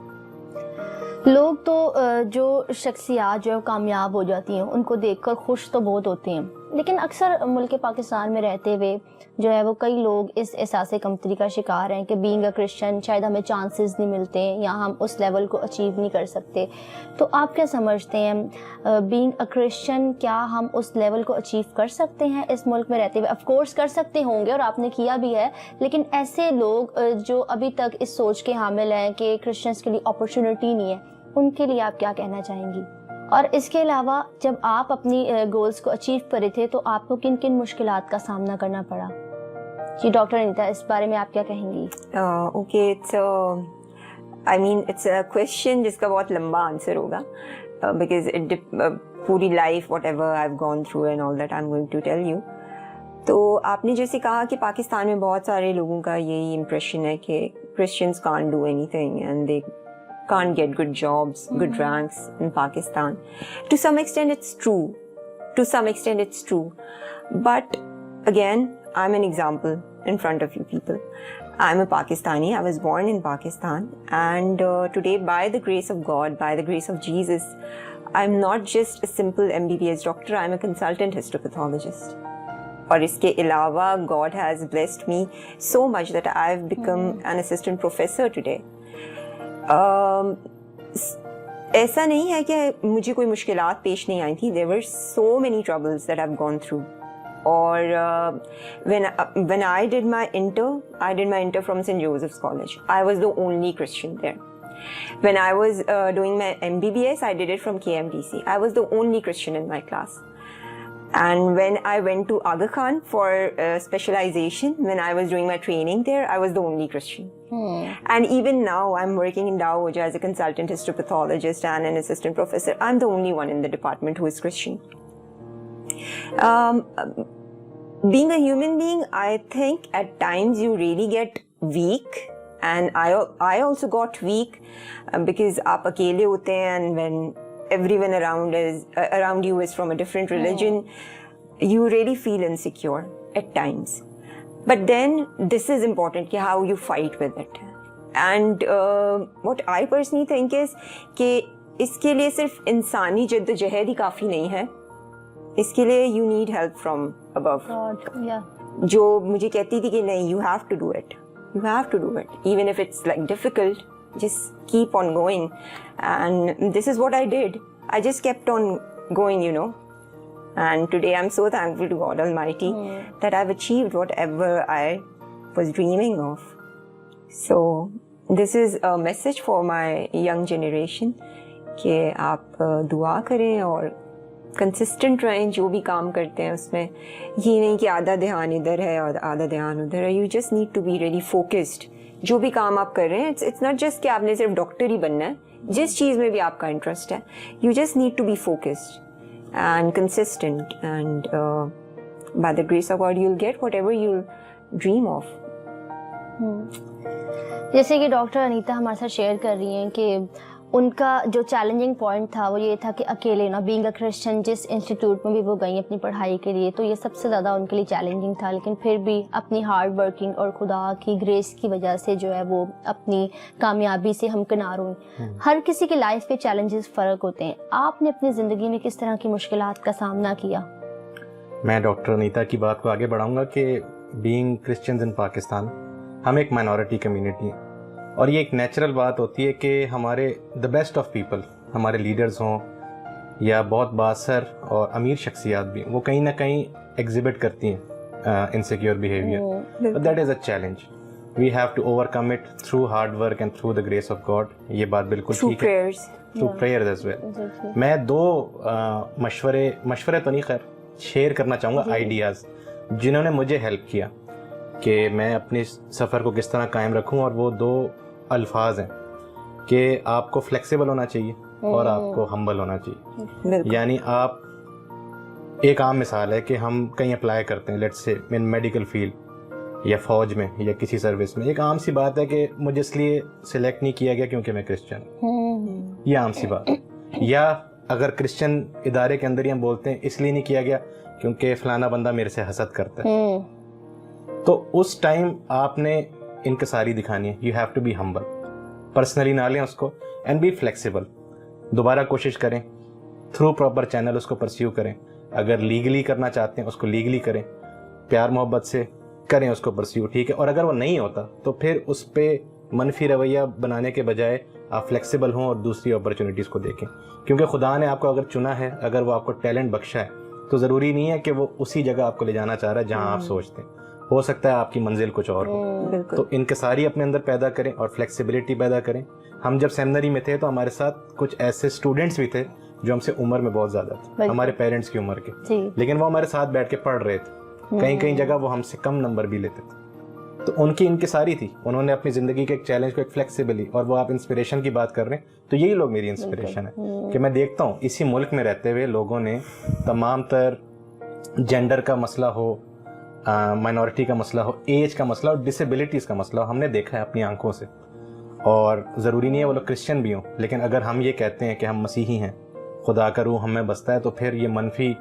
लोग तो जो शख्सियात जो है कामयाब हो जाती हैं उनको देखकर खुश तो बहुत होते हैं, लेकिन अक्सर मुल्क पाकिस्तान में रहते हुए जो है वो कई लोग इस एहसास कमतरी का शिकार हैं कि बीइंग अ क्रिश्चियन शायद हमें चांसेस नहीं मिलते या हम उस लेवल को अचीव नहीं कर सकते. तो आप क्या समझते हैं, बीइंग अ क्रिश्चियन क्या हम उस लेवल को अचीव कर सकते हैं इस मुल्क में रहते हुए? ऑफ कोर्स कर सकते होंगे और आपने किया भी है, लेकिन ऐसे लोग जो अभी तक इस सोच के हामिल हैं कि क्रिश्चियंस के लिए अपॉर्चुनिटी नहीं है, उनके लिए आप क्या कहना चाहेंगी? और इसके अलावा जब आप अपनी गोल्स को अचीव करे थे तो आपको किन किन मुश्किलात का सामना करना पड़ा? जी डॉक्टर अनीता, इस बारे में आप क्या कहेंगी? ओके, इट्स अ क्वेश्चन जिसका बहुत लंबा आंसर होगा, बिकॉज पूरी life whatever I have gone through and all that I am going to tell you. तो आपने जैसे कहा कि पाकिस्तान में बहुत सारे लोगों का यही इम्प्रेशन है कि Christians can't do anything and they can't get good jobs, good ranks in Pakistan. To some extent it's true. But again, I'm an example in front of you people. I'm a Pakistani. I was born in Pakistan. And today, by the grace of God, by the grace of Jesus, I'm not just a simple MBBS doctor. I'm a consultant histopathologist. और इसके अलावा God has blessed me so much that I've become an assistant professor today. ऐसा नहीं है कि मुझे कोई मुश्किलात पेश नहीं आई थी. There were so many troubles that I've gone through. और when I did my inter from St. Joseph's College. I was the only Christian there. When I was doing my MBBS, I did it from KMTC. I was the only Christian in my class. And when I went to Aga Khan for specialization, when I was doing my training there, I was the only Christian. And even now, I'm working in Dawoja as a consultant histopathologist and an assistant professor. I'm the only one in the department who is Christian. Being a human being, I think at times you really get weak. And I also got weak because आप अकेले होते हैं, and when everyone around you is from a different religion, you really feel insecure at times. But then this is important, how you fight with it. And what I personally think is कि इसके लिए सिर्फ इंसानी जद्दोजहद ही काफ़ी नहीं है. इसके लिए you need help from above. जो मुझे कहती थी कि नहीं, you have to do it. You have to do it. Even if it's like difficult, just keep on going. And this is what I did. I just kept on going, And today I'm so thankful to God Almighty that I've achieved whatever I was dreaming of. So this is a message for my young generation कि आप दुआ करें और consistent रहें जो भी काम करते हैं उसमें. ये नहीं कि आधा ध्यान इधर है और आधा ध्यान उधर है. You just need to be really focused. जो भी काम आप कर रहे हैं, इट्स नॉट जस्ट कि आपने सिर्फ डॉक्टर ही बनना है. जिस चीज़ में भी आपका इंटरेस्ट है, you just need to be focused and consistent, and by the grace of God you'll get whatever you'll dream of. जैसे कि डॉक्टर अनीता हमारे साथ शेयर कर रही हैं कि उनका जो चैलेंजिंग पॉइंट था वो ये था कि अकेले ना, बीइंग अ क्रिश्चियन, जिस इंस्टीट्यूट में भी वो गई अपनी पढ़ाई के लिए, तो ये सबसे ज़्यादा उनके लिए चैलेंजिंग था, लेकिन फिर भी अपनी हार्ड वर्किंग और खुदा की ग्रेस की वजह से जो है वो अपनी कामयाबी से हमकिनार हुई। हर किसी की लाइफ के चैलेंजेस फ़र्क होते हैं। आपने अपनी ज़िंदगी में किस तरह की मुश्किलात का सामना किया? मैं डॉक्टर अनीता की बात को आगे बढ़ाऊंगा कि बीइंग क्रिश्चियंस इन पाकिस्तान, हम एक माइनॉरिटी कम्युनिटी हैं, और ये एक नेचुरल बात होती है कि हमारे द बेस्ट ऑफ पीपल, हमारे लीडर्स हों या बहुत बासर और अमीर शख्सियात भी, वो कहीं ना कहीं एग्जिबिट करती हैं insecure behaviour. That is a challenge, we have to overcome it through hard work and through the grace of God. ये बात बिल्कुल ठीक है, थ्रू प्रेयर्स एज वेल। मैं दो मशवरे तो नहीं, खैर शेयर करना चाहूँगा आइडियाज़ जिन्होंने मुझे हेल्प किया कि मैं अपने सफ़र को किस तरह कायम रखूं, और वो दो अल्फाज हैं कि आपको फ्लेक्सिबल होना चाहिए और आपको हम्बल होना चाहिए। यानी आप, एक आम मिसाल है कि हम कहीं अप्लाई करते हैं, let's say in medical field या फौज में या किसी सर्विस में, एक आम सी बात है कि मुझे इसलिए सिलेक्ट नहीं किया गया क्योंकि मैं क्रिश्चियन हूँ, ये आम सी बात। या अगर क्रिश्चियन इदारे के अंदर ही हम बोलते हैं इसलिए नहीं किया गया क्योंकि फलाना बंदा मेरे से हसद करता है, तो उस टाइम आपने इनकसारी दिखानी है। You have to be humble, personally ना लें उसको, एंड बी फ्लेक्सिबल। दोबारा कोशिश करें, थ्रू प्रॉपर चैनल उसको परस्यू करें। अगर लीगली करना चाहते हैं उसको लीगली करें, प्यार मोहब्बत से करें उसको परस्यू, ठीक है। और अगर वो नहीं होता तो फिर उस पर मनफी रवैया बनाने के बजाय आप फ्लेक्सिबल हों और दूसरी अपॉर्चुनिटीज़ को देखें, क्योंकि खुदा ने आपको अगर चुना है, अगर वो आपको टैलेंट बख्शा है, तो ज़रूरी नहीं है कि वो उसी जगह आपको ले जाना चाह रहा है जहाँ आप सोचते हैं। हो सकता है आपकी मंजिल कुछ और हो। तो इनकसारी अपने अंदर पैदा करें और फ्लेक्सिबिलिटी पैदा करें। हम जब सेमिनरी में थे तो हमारे साथ कुछ ऐसे स्टूडेंट्स भी थे जो हमसे उम्र में बहुत ज़्यादा थे, हमारे पेरेंट्स की उम्र के, लेकिन वो हमारे साथ बैठ के पढ़ रहे थे। कहीं कहीं जगह वो हमसे कम नंबर भी लेते थे, तो उनकी इनकसारी थी। उन्होंने अपनी ज़िंदगी के एक चैलेंज को एक फ्लेक्सिबली, और वो आप इंस्पिरेशन की बात कर रहे हैं, तो यही लोग मेरी इंस्पिरेशन है कि मैं देखता हूँ इसी मुल्क में रहते हुए लोगों ने तमाम तर जेंडर का मसला हो, माइनॉरिटी का मसला हो, एज का मसला हो, डिसेबिलिटीज़ का मसला हो, हमने देखा है अपनी आंखों से। और ज़रूरी नहीं है वो लोग क्रिश्चियन भी हों, लेकिन अगर हम ये कहते हैं कि हम मसीही हैं, खुदा का रूह हमें बसता है, तो फिर ये मनफी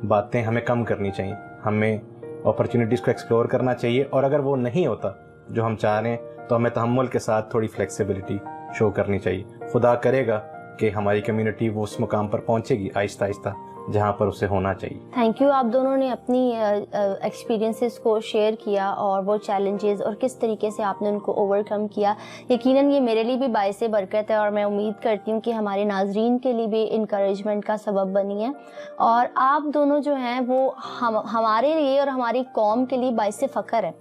बातें हमें कम करनी चाहिए, हमें अपॉर्चुनिटीज़ को एक्सप्लोर करना चाहिए। और अगर वो नहीं होता जो हम चाह रहे हैं, तो हमें तहम्मुल के साथ थोड़ी फ्लेक्सिबिलिटी शो करनी चाहिए। खुदा करेगा कि हमारी कम्युनिटी वो उस मुकाम पर पहुंचेगी आहिस्ता आहिस्ता जहाँ पर उसे होना चाहिए। थैंक यू, आप दोनों ने अपनी एक्सपीरियंसेस को शेयर किया और वो चैलेंजेस और किस तरीके से आपने उनको ओवरकम किया। यकीनन ये मेरे लिए भी बाइसे बरकत है और मैं उम्मीद करती हूँ कि हमारे नाजरीन के लिए भी इंकरेजमेंट का सबब बनी है। और आप दोनों जो हैं वो हमारे लिए और हमारी कौम के लिए बाइसे फ़ख्र है।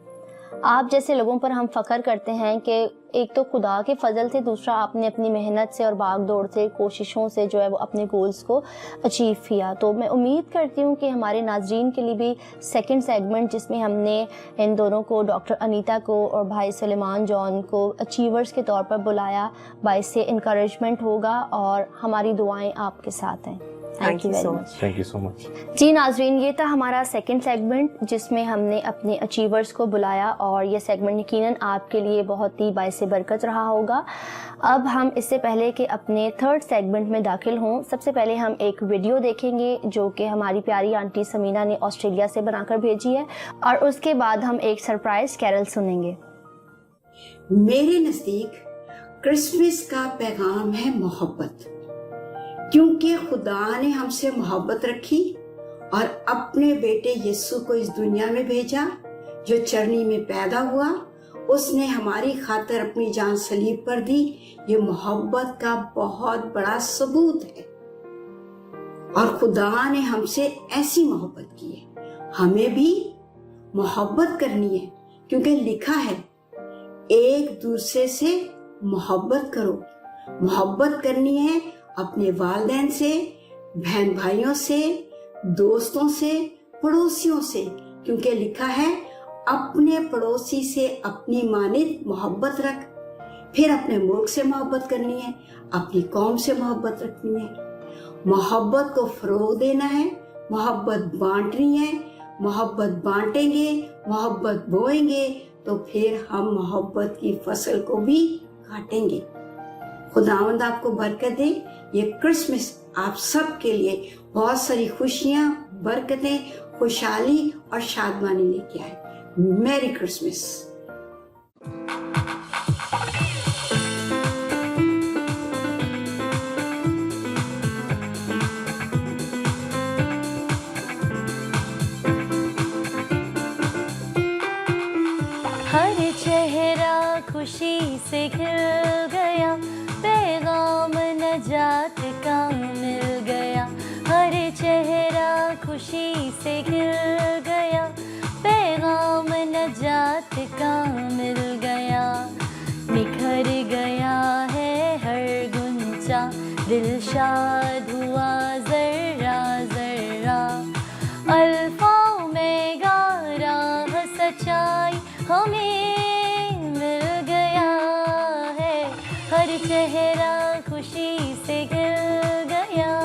आप जैसे लोगों पर हम फ़ख्र करते हैं कि एक तो खुदा के फजल से, दूसरा आपने अपनी मेहनत से और भाग दौड़ से, कोशिशों से जो है वो अपने गोल्स को अचीव किया। तो मैं उम्मीद करती हूँ कि हमारे नाजरीन के लिए भी सेकंड सेगमेंट, जिसमें हमने इन दोनों को, डॉक्टर अनीता को और भाई सुलेमान जॉन को अचीवर्स के तौर पर बुलाया, बाइस से इनकरेजमेंट होगा और हमारी दुआएं आपके साथ हैं। Thank you very much. Thank you so much. जी नाजरीन, ये था हमारा सेकंड सेगमेंट जिसमें हमने अपने अचीवर्स को बुलाया और ये सेगमेंट यकीनन आपके लिए बहुत ही बाइसे बरकत रहा होगा। अब हम इससे पहले कि अपने थर्ड सेगमेंट में दाखिल हों, सबसे पहले हम एक वीडियो देखेंगे जो कि हमारी प्यारी आंटी समीना ने ऑस्ट्रेलिया से बनाकर भेजी है, और उसके बाद हम एक सरप्राइज कैरल सुनेंगे। मेरे नज़दीक क्रिसमस का पैगाम है मोहब्बत, क्योंकि खुदा ने हमसे मोहब्बत रखी और अपने बेटे यीशु को इस दुनिया में भेजा, जो चरनी में पैदा हुआ। उसने हमारी खातिर अपनी जान सलीब पर दी। ये मोहब्बत का बहुत बड़ा सबूत है और खुदा ने हमसे ऐसी मोहब्बत की है, हमें भी मोहब्बत करनी है, क्योंकि लिखा है एक दूसरे से मोहब्बत करो। मोहब्बत करनी है अपने वालिदैन से, बहन भाइयों से, दोस्तों से, पड़ोसियों से, क्योंकि लिखा है अपने पड़ोसी से अपनी मानित मोहब्बत रख। फिर अपने मुल्क से मोहब्बत करनी है, अपनी कौम से मोहब्बत रखनी है, मोहब्बत को फरोग देना है, मोहब्बत बांटनी है, मोहब्बत बांटेंगे, मोहब्बत बोएंगे तो फिर हम मोहब्बत की फसल को भी काटेंगे। खुदावंद आपको बरकत दे। ये क्रिसमस आप सब के लिए बहुत सारी खुशियां, बरकतें, खुशहाली और शादमानी लेके आए। Merry Christmas. हर चेहरा खुशी से खिल गया, पैगाम नजात का मिल गया। हर चेहरा खुशी से खिल गया, पैगाम नजात का मिल गया। निखर गया है हर गुंजा, दिलशाद हुआ जर्रा जर्रा। अल्फाओं में गा रहा सच्चाई हमें मिल गया है। हर चेहरा खुशी से खिल गया।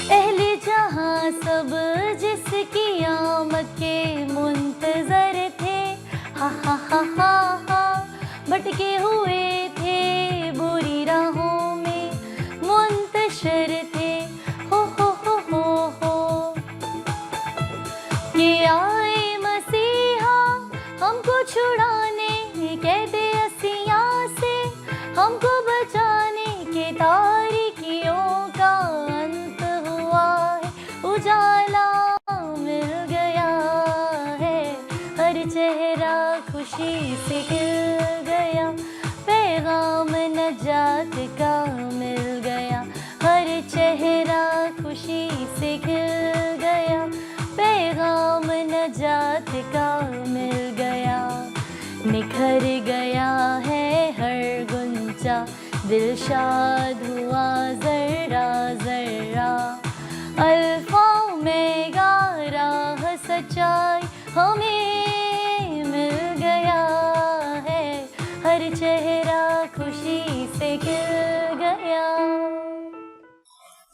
अहले जहां सब जिसकी आमद के मुंतजर थे, हा हा हा हा हा, भटके हुए थे बुरी राहों में मुंतशिर थे, हो ये आए मसीहा हमको छुड़ाने, कहते असियां से हमको बचाने, के तारीकियों का अंत हुआ है, उजाला मिल गया है। हर चेहरा खुशी से खिल गया, पैगाम नजात का मिल गया। हर चेहरा खुशी से खिल गया, पैगाम नजात का मिल गया। निखर गया है हर गुंजा, दिलशाद हुआ जर्रा जर्रा। अल्फाओं में गा रहा सच्चाई हमें मिल गया है। हर चेहरा खुशी से खिल गया।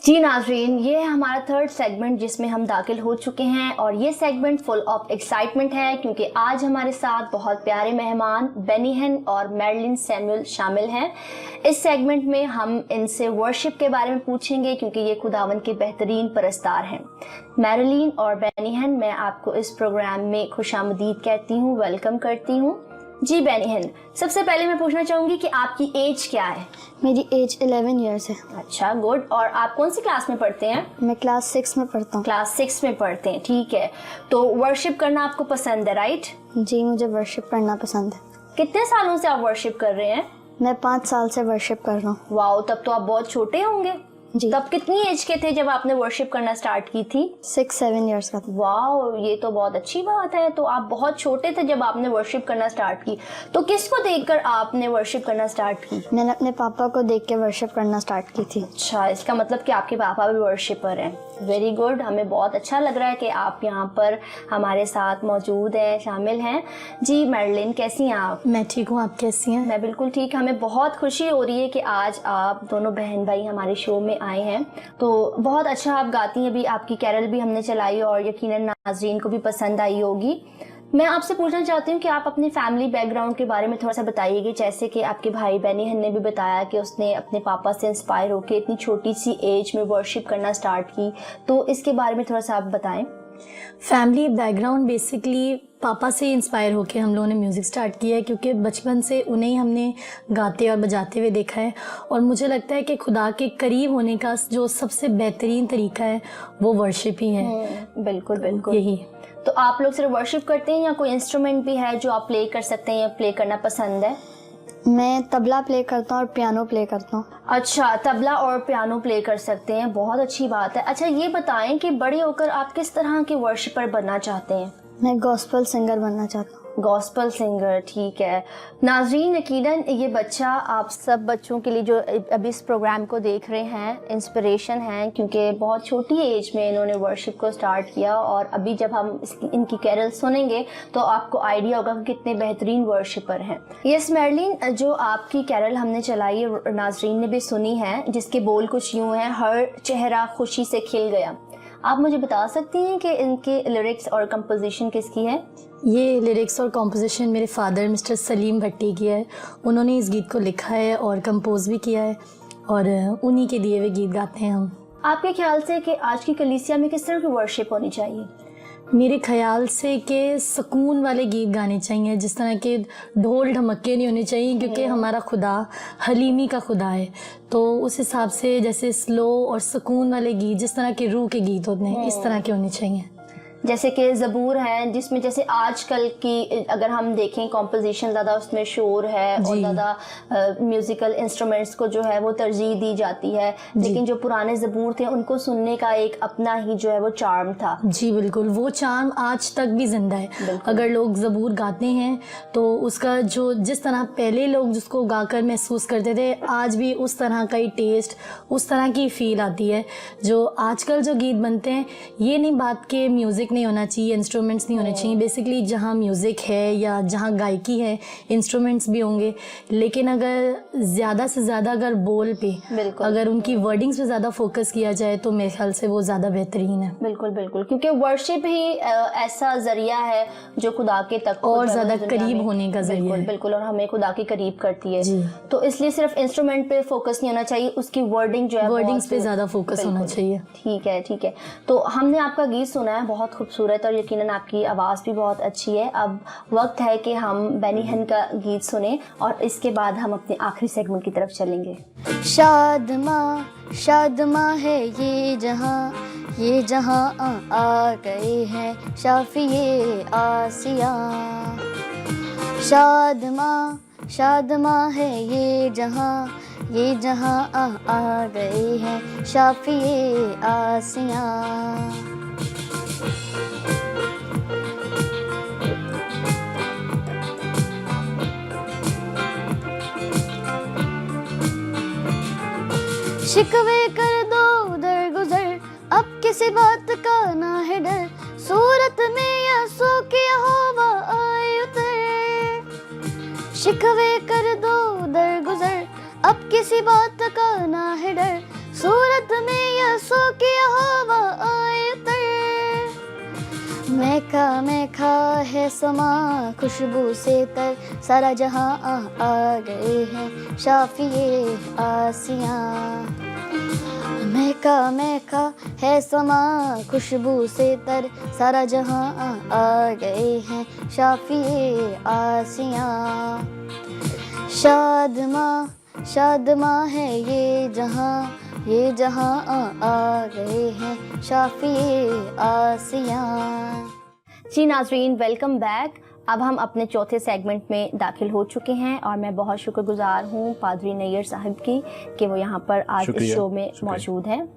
जी नाज़रीन, ये है हमारा थर्ड सेगमेंट जिसमें हम दाखिल हो चुके हैं और ये सेगमेंट फुल ऑफ एक्साइटमेंट है क्योंकि आज हमारे साथ बहुत प्यारे मेहमान बेनीहन और मैरलिन सैमुअल शामिल हैं। इस सेगमेंट में हम इनसे वर्शिप के बारे में पूछेंगे क्योंकि ये खुदावन के बेहतरीन परस्तार हैं। मैरलिन और बेनीहन, मैं आपको इस प्रोग्राम में खुशामदीद कहती हूँ, वेलकम करती हूँ। जी बेनीहन, सबसे पहले मैं पूछना चाहूँगी कि आपकी एज क्या है? मेरी एज 11 ईयर्स है। अच्छा, गुड। और आप कौन सी क्लास में पढ़ते हैं? मैं क्लास 6 में पढ़ता हूँ। क्लास 6 में पढ़ते हैं, ठीक है। तो वर्शिप करना आपको पसंद है, राइट? जी, मुझे वर्शिप करना पसंद है। कितने सालों से आप वर्शिप कर रहे हैं? मैं 5 साल से वर्शिप कर रहा हूँ। वाओ, तब तो आप बहुत छोटे होंगे। जी। तब कितनी एज के थे जब आपने वर्शिप करना स्टार्ट की थी? 6-7 ईयर्स का था। वाओ, ये तो बहुत अच्छी बात है। तो आप बहुत छोटे थे जब आपने वर्शिप करना स्टार्ट की। तो किसको देखकर आपने वर्शिप करना स्टार्ट की? मैंने अपने पापा को देख के वर्शिप करना स्टार्ट की थी। अच्छा, इसका मतलब कि आपके पापा भी वर्शिपर हैं। वेरी गुड, हमें बहुत अच्छा लग रहा है कि आप यहाँ पर हमारे साथ मौजूद हैं, शामिल हैं। जी मैरलिन, कैसी हैं आप? मैं ठीक हूँ, आप कैसी हैं? मैं बिल्कुल ठीक। हमें बहुत खुशी हो रही है कि आज आप दोनों बहन भाई हमारे शो में आए हैं। तो बहुत अच्छा आप गाती हैं, अभी आपकी कैरल भी हमने चलाई और यकीनन नाज़रीन को भी पसंद आई होगी। मैं आपसे पूछना चाहती हूँ कि आप अपने फैमिली बैकग्राउंड के बारे में थोड़ा सा बताइएगा। जैसे कि आपके भाई बेनीहन ने भी बताया कि उसने अपने पापा से इंस्पायर होकर इतनी छोटी सी एज में वर्शिप करना स्टार्ट की, तो इसके बारे में थोड़ा सा आप बताएं। फैमिली बैकग्राउंड बेसिकली पापा से इंस्पायर होकर हम लोगों ने म्यूज़िक स्टार्ट किया है क्योंकि बचपन से उन्हें ही हमने गाते और बजाते हुए देखा है। और मुझे लगता है कि खुदा के करीब होने का जो सबसे बेहतरीन तरीका है वो वर्शिप ही है। बिल्कुल बिल्कुल, यही। तो आप लोग सिर्फ वर्शिप करते हैं या कोई इंस्ट्रूमेंट भी है जो आप प्ले कर सकते हैं या प्ले करना पसंद है? मैं तबला प्ले करता हूँ और पियानो प्ले करता हूँ। अच्छा, तबला और पियानो प्ले कर सकते हैं, बहुत अच्छी बात है। अच्छा, ये बताएं कि बड़े होकर आप किस तरह के वर्शिपर बनना चाहते हैं? मैं गॉस्पेल सिंगर बनना चाहता हूँ। गॉस्पल सिंगर, ठीक है। नाज़रीन, यकीनन ये बच्चा आप सब बच्चों के लिए जो अभी इस प्रोग्राम को देख रहे हैं इंस्पिरेशन हैं, क्योंकि बहुत छोटी एज में इन्होंने वर्शिप को स्टार्ट किया और अभी जब हम इनकी कैरल सुनेंगे तो आपको आइडिया होगा कि कितने बेहतरीन वर्शिपर हैं। यस मेरलिन, जो आपकी कैरल हमने चलाई है नाज़रीन ने भी सुनी है, जिसके बोल कुछ यूँ हैं, हर चेहरा खुशी से खिल गया। आप मुझे बता सकती हैं कि इनके लिरिक्स और कंपोजिशन किसकी है? ये लिरिक्स और कंपोजिशन मेरे फादर मिस्टर सलीम भट्टी की है। उन्होंने इस गीत को लिखा है और कंपोज भी किया है और उन्हीं के दिए हुए गीत गाते हैं हम। आपके ख्याल से कि आज की कलीसिया में किस तरह की वर्शिप होनी चाहिए? मेरे ख्याल से कि सुकून वाले गीत गाने चाहिए, जिस तरह के ढोल ढमक्के नहीं होने चाहिए, क्योंकि हमारा खुदा हलीमी का खुदा है। तो उस हिसाब से जैसे स्लो और सुकून वाले गीत, जिस तरह के रूह के गीत होते हैं, इस तरह के होने चाहिए। जैसे कि ज़बूर है, जिसमें जैसे आजकल की अगर हम देखें कॉम्पोजिशन ज़्यादा उसमें शोर है और ज़्यादा म्यूज़िकल इंस्ट्रूमेंट्स को जो है वो तरजीह दी जाती है, लेकिन जो पुराने ज़बूर थे उनको सुनने का एक अपना ही जो है वो चार्म था। जी बिल्कुल, वो चार्म आज तक भी ज़िंदा है। अगर लोग ज़बूर गाते हैं तो उसका जो जिस तरह पहले लोग जिसको गाकर महसूस करते थे, आज भी उस तरह का ही टेस्ट, उस तरह की फील आती है। जो आजकल जो गीत बनते हैं, ये नहीं बात के म्यूज़िक नहीं होना चाहिए, इंस्ट्रूमेंट्स नहीं होने चाहिए। बेसिकली जहाँ म्यूज़िक है या जहाँ गायकी है, इंस्ट्रूमेंट्स भी होंगे, लेकिन अगर ज़्यादा से ज़्यादा अगर बोल पे, अगर उनकी वर्डिंग्स पे ज़्यादा फोकस किया जाए तो मेरे ख्याल से वो ज़्यादा बेहतरीन है। बिल्कुल बिल्कुल, क्योंकि वर्शिप ही ऐसा ज़रिया है जो खुदा के तक और ज़्यादा करीब होने का ज़रिया है। बिल्कुल, और हमें खुदा के करीब करती है। तो इसलिए सिर्फ इंस्ट्रूमेंट पे फोकस नहीं होना चाहिए, उसकी वर्डिंग जो है वर्डिंग्स पे ज़्यादा फोकस होना चाहिए। ठीक है, ठीक है। तो हमने आपका गीत सुना है, बहुत खूबसूरत और यकीनन आपकी आवाज़ भी बहुत अच्छी है। अब वक्त है कि हम बेनी हिन का गीत सुने और इसके बाद हम अपने आखिरी सेगमेंट की तरफ चलेंगे। शादमा है ये जहां आ गए हैं शाफिए आसिया। शादमा है ये जहां आ गए हैं शाफिए आसिया। शिकवे कर दो दरगुजर, अब किसी बात का ना है डर, सूरत में यसू की यहोवा आए उतर। शिकवे कर दो दरगुजर, अब किसी बात का ना है डर, सूरत में यसू की यहोवा आए उतर। महका है समा खुशबू से तर, सारा जहां आ गए हैं शाफिए आसिया। महका है समा खुशबू से तर, सारा जहां आ गए हैं शाफिए आसिया। शादमा है ये जहां आ गए हैं शाफिए आसिया। जी नाज़रीन, वेलकम बैक। अब हम अपने चौथे सेगमेंट में दाखिल हो चुके हैं और मैं बहुत शुक्रगुजार हूँ पादरी नैयर साहब की कि वो यहाँ पर आज इस शो में मौजूद हैं।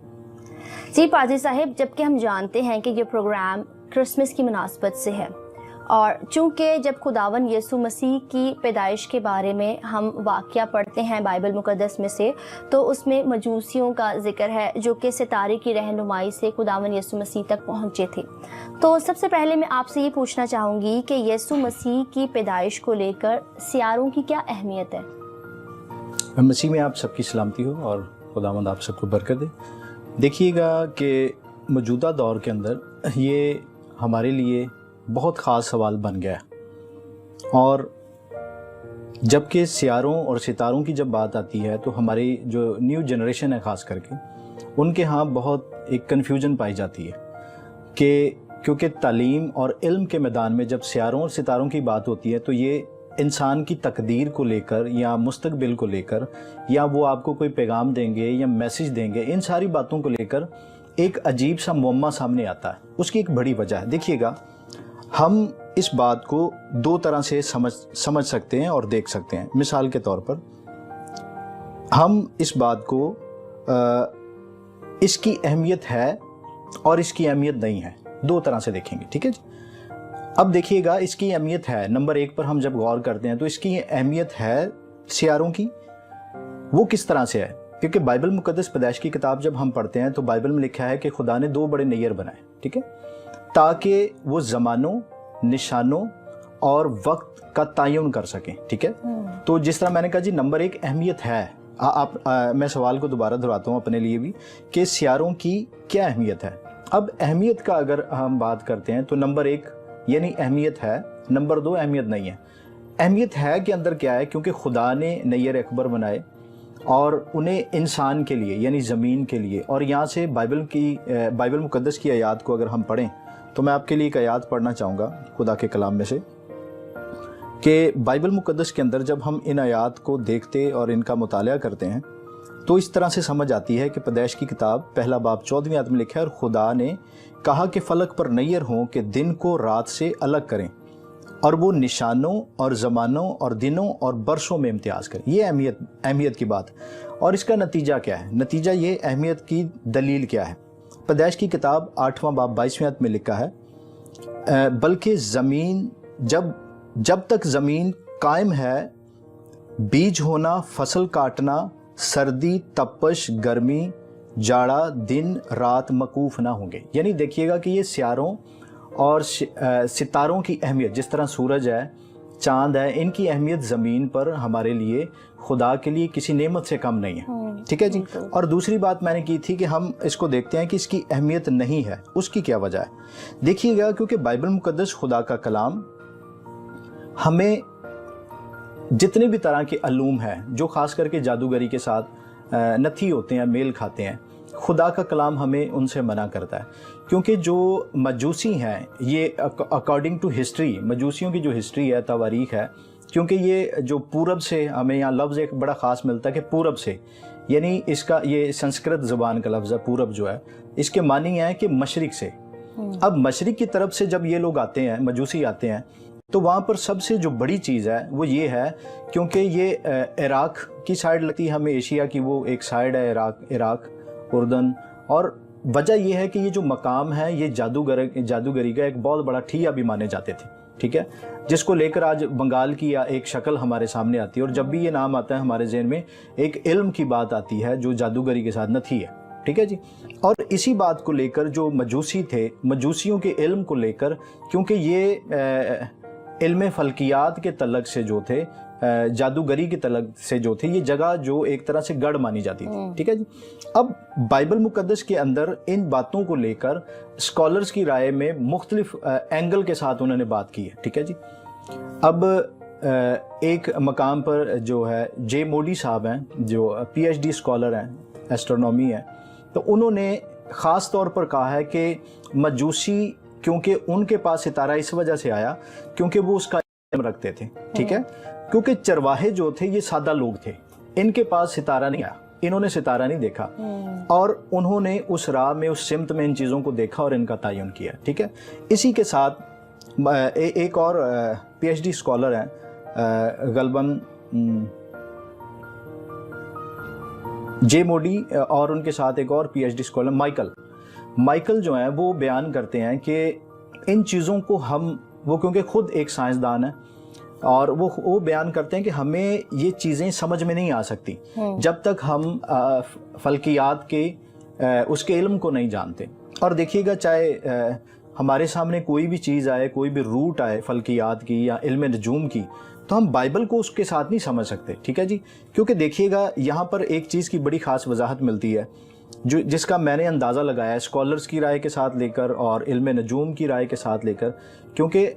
जी पादरी साहब, जबकि हम जानते हैं कि ये प्रोग्राम क्रिसमस की मुनासबत से है और चूँकि जब खुदावन यीशु मसीह की पैदाइश के बारे में हम वाक़या पढ़ते हैं बाइबल मुक़द्दस में से, तो उसमें मजूसियों का जिक्र है जो कि सितारे की रहनुमाई से खुदावन यीशु मसीह तक पहुँचे थे। तो सबसे पहले मैं आपसे ये पूछना चाहूँगी कि यीशु मसीह की पैदाइश को लेकर सियारों की क्या अहमियत है? मसीह में आप सबकी सलामती हो और खुदावंद आप सबको बरकत दे। देखिएगा कि मौजूदा दौर के अंदर ये हमारे लिए बहुत ख़ास सवाल बन गया और जबकि सियारों और सितारों की जब बात आती है तो हमारी जो न्यू जनरेशन है ख़ास करके उनके यहाँ बहुत एक कन्फ्यूजन पाई जाती है कि क्योंकि तालीम और इल्म के मैदान में जब सियारों और सितारों की बात होती है तो ये इंसान की तकदीर को लेकर या मुस्तकबिल को लेकर या वो आपको कोई पैगाम देंगे या मैसेज देंगे, इन सारी बातों को लेकर एक अजीब सा मुअम्मा सामने आता है। उसकी एक बड़ी वजह है। देखिएगा, हम इस बात को दो तरह से समझ सकते हैं और देख सकते हैं। मिसाल के तौर पर हम इस बात को इसकी अहमियत है और इसकी अहमियत नहीं है, दो तरह से देखेंगे, ठीक है जी। अब देखिएगा इसकी अहमियत है, नंबर 1 पर हम जब गौर करते हैं तो इसकी अहमियत है सियारों की। वो किस तरह से है? क्योंकि बाइबल मुकद्दस पैदाइश की किताब जब हम पढ़ते हैं तो बाइबल में लिखा है कि खुदा ने 2 बड़े नैयर बनाए, ठीक है, ताकि वो ज़मानों, निशानों और वक्त का तयन कर सकें, ठीक है। तो जिस तरह मैंने कहा जी, नंबर 1 अहमियत है। मैं सवाल को दोबारा दोहराता हूँ अपने लिए भी कि सियारों की क्या अहमियत है। अब अहमियत का अगर हम बात करते हैं तो नंबर 1 यानी अहमियत है, नंबर 2 अहमियत नहीं है। अहमियत है के अंदर क्या है? क्योंकि खुदा ने नैयर अकबर बनाए और उन्हें इंसान के लिए यानी ज़मीन के लिए, और यहाँ से बाइबल मुकद्दस की आयात को अगर हम पढ़ें तो मैं आपके लिए एक आयात पढ़ना चाहूँगा खुदा के कलाम में से, कि बाइबल मुकद्दस के अंदर जब हम इन आयात को देखते और इनका मुताला करते हैं तो इस तरह से समझ आती है कि पैदाइश की किताब 1 बाब 14वीं आयत में लिखा है, और खुदा ने कहा कि फलक पर नैयर हों कि दिन को रात से अलग करें, और वो निशानों और ज़मानों और दिनों और बरसों में इम्तियाज़ करें। ये अहमियत की बात। और इसका नतीजा क्या है? नतीजा ये, अहमियत की दलील क्या है? पैदाइश की किताब 8वां बाब 22वीं आयत में लिखा है, बल्कि ज़मीन जब तक ज़मीन कायम है, बीज होना, फसल काटना, सर्दी, तपश, गर्मी, जाड़ा, दिन रात मकूफ ना होंगे। यानी देखिएगा कि ये सियारों और सितारों की अहमियत, जिस तरह सूरज है, चांद है, इनकी अहमियत ज़मीन पर हमारे लिए, खुदा के लिए किसी नेमत से कम नहीं है, ठीक है जी। और दूसरी बात मैंने की थी कि हम इसको देखते हैं कि इसकी अहमियत नहीं है, उसकी क्या वजह है? देखिएगा, क्योंकि बाइबल मुकद्दस खुदा का कलाम हमें जितने भी तरह के अलूम हैं जो ख़ास करके जादूगरी के साथ नथी होते हैं, मेल खाते हैं, खुदा का कलाम हमें उनसे मना करता है। क्योंकि जो मजूसी हैं, ये अकॉर्डिंग टू हिस्ट्री, मजूसियों की जो हिस्ट्री है, तवारीख है, क्योंकि ये जो पूरब से, हमें यहाँ लफ्ज़ एक बड़ा ख़ास मिलता है कि पूरब से, यानी इसका ये संस्कृत ज़बान का लफ्ज़ है पूरब जो है, इसके मानी है कि मशरिक से। अब मशरिक की तरफ से जब ये लोग आते हैं, मजूसी आते हैं, तो वहाँ पर सबसे जो बड़ी चीज़ है वो ये है, क्योंकि ये इराक की साइड लगती है हमें, एशिया की वो एक साइड है, इराक उर्दन, और वजह यह है कि ये जो मकाम है ये जादूगरी का एक बहुत बड़ा ठिया भी माने जाते थे, ठीक है, जिसको लेकर आज बंगाल की या एक शक्ल हमारे सामने आती है। और जब भी ये नाम आता है हमारे ज़हन में एक इल्म की बात आती है जो जादूगरी के साथ नथी है, ठीक है जी। और इसी बात को लेकर जो मजूसी थे, मजूसियों के इल्म को लेकर, क्योंकि ये इल्म फल्कियात के तलक से जो थे, जादूगरी के तलक से जो थे, ये जगह जो एक तरह से गढ़ मानी जाती थी, ठीक है जी। अब बाइबल मुकद्दस के अंदर इन बातों को लेकर स्कॉलर्स की राय में मुख्तलिफ एंगल के साथ उन्होंने बात की है, ठीक है जी। अब एक मकाम पर जो है जे मोडी साहब हैं, जो PhD स्कॉलर हैं, एस्ट्रोनॉमी है, तो उन्होंने ख़ास तौर पर कहा है कि मजूसी, क्योंकि उनके पास सितारा इस वजह से आया क्योंकि वो उसका रखते थे, ठीक है, क्योंकि चरवाहे जो थे ये सादा लोग थे, इनके पास सितारा नहीं आया, इन्होंने सितारा नहीं देखा, और उन्होंने उस राह में, उस सिमत में इन चीज़ों को देखा और इनका तयन किया, ठीक है। इसी के साथ एक और PhD स्कॉलर हैं, गलबन जे मोडी, और उनके साथ एक और PhD स्कॉलर माइकल जो हैं, वो बयान करते हैं कि इन चीज़ों को वो क्योंकि खुद एक साइंसदान है, और वो बयान करते हैं कि हमें ये चीज़ें समझ में नहीं आ सकती जब तक हम फल्कियात के उसके इल्म को नहीं जानते। और देखिएगा, चाहे हमारे सामने कोई भी चीज़ आए, कोई भी रूट आए फल्कियात की या इल्म नजूम की, तो हम बाइबल को उसके साथ नहीं समझ सकते, ठीक है जी। क्योंकि देखिएगा, यहाँ पर एक चीज़ की बड़ी ख़ास वजाहत मिलती है, जिसका मैंने अंदाज़ा लगाया है स्कॉलर्स की राय के साथ लेकर और इल्म नजूम की राय के साथ लेकर, क्योंकि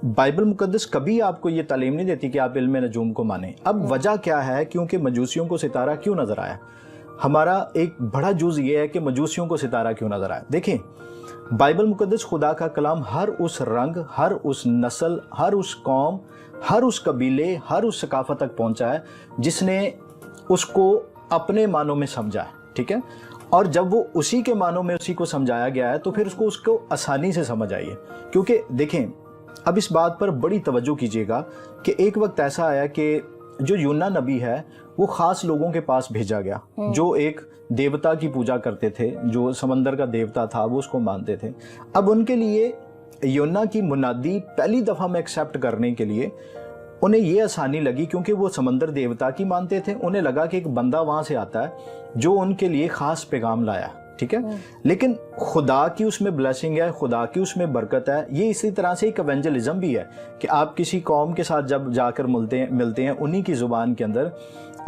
बाइबल मुकद्दस कभी आपको ये तालीम नहीं देती कि आप इल्म नजूम को मानें। अब वजह क्या है? क्योंकि मजूसियों को सितारा क्यों नज़र आया? हमारा एक बड़ा जुज़ ये है कि मजूसियों को सितारा क्यों नज़र आया। देखें, बाइबल मुकद्दस खुदा का कलाम हर उस रंग, हर उस नस्ल, हर उस कौम, हर उस कबीले, हर उस सकाफत तक पहुँचा है जिसने उसको अपने मानों में समझा है, ठीक है। और जब वो उसी के मानों में उसी को समझाया गया है तो फिर उसको आसानी से समझ आई है। क्योंकि देखें, अब इस बात पर बड़ी तवज्जो कीजिएगा कि एक वक्त ऐसा आया कि जो यूना नबी है वो ख़ास लोगों के पास भेजा गया, जो एक देवता की पूजा करते थे, जो समंदर का देवता था, वो उसको मानते थे। अब उनके लिए योना की मुनादी पहली दफ़ा में एक्सेप्ट करने के लिए उन्हें ये आसानी लगी, क्योंकि वो समंदर देवता की मानते थे। उन्हें लगा कि एक बंदा वहाँ से आता है जो उनके लिए ख़ास पैगाम लाया, ठीक है। लेकिन खुदा की उसमें ब्लेसिंग है, खुदा की उसमें बरकत है। ये इसी तरह से एक एवेंजलिज्म भी है कि आप किसी कौम के साथ जब जाकर मिलते हैं उन्हीं की ज़ुबान के अंदर,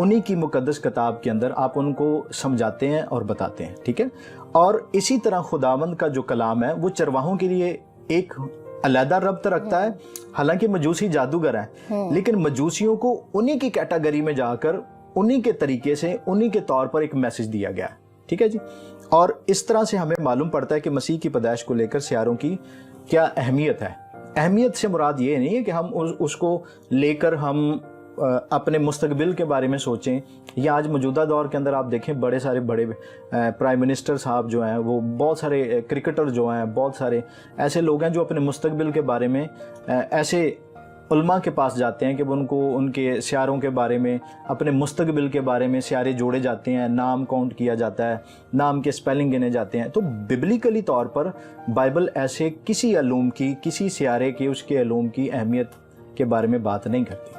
उन्हीं की मुकद्दस किताब के अंदर आप उनको समझाते हैं और बताते हैं, ठीक है। और इसी तरह खुदावंद का जो कलाम है वो चरवाहों के लिए एक अलहदा रब्त रखता है। हालांकि मजूसी जादूगर है, लेकिन मजूसियों को उन्हीं की कैटेगरी में जाकर उन्हीं के तरीके से, उन्हीं के तौर पर एक मैसेज दिया गया है, ठीक है जी। और इस तरह से हमें मालूम पड़ता है कि मसीह की पैदाइश को लेकर सियारों की क्या अहमियत है। अहमियत से मुराद ये नहीं है कि हम उसको लेकर हम अपने मुस्तकबिल के बारे में सोचें, या आज मौजूदा दौर के अंदर आप देखें बड़े सारे बड़े प्राइम मिनिस्टर साहब जो हैं, वो बहुत सारे क्रिकेटर जो हैं, बहुत सारे ऐसे लोग हैं जो अपने मुस्तकबिल के बारे में ऐसे उलमा के पास जाते हैं कि वो उनको उनके सियारों के बारे में, अपने मुस्तकबिल के बारे में सियारे जोड़े जाते हैं, नाम काउंट किया जाता है, नाम के स्पेलिंग गिने जाते हैं। तो बिबलिकली तौर पर बाइबल ऐसे किसी अलूम की, किसी सियारे की, उसके अलूम की अहमियत के बारे में बात नहीं करती,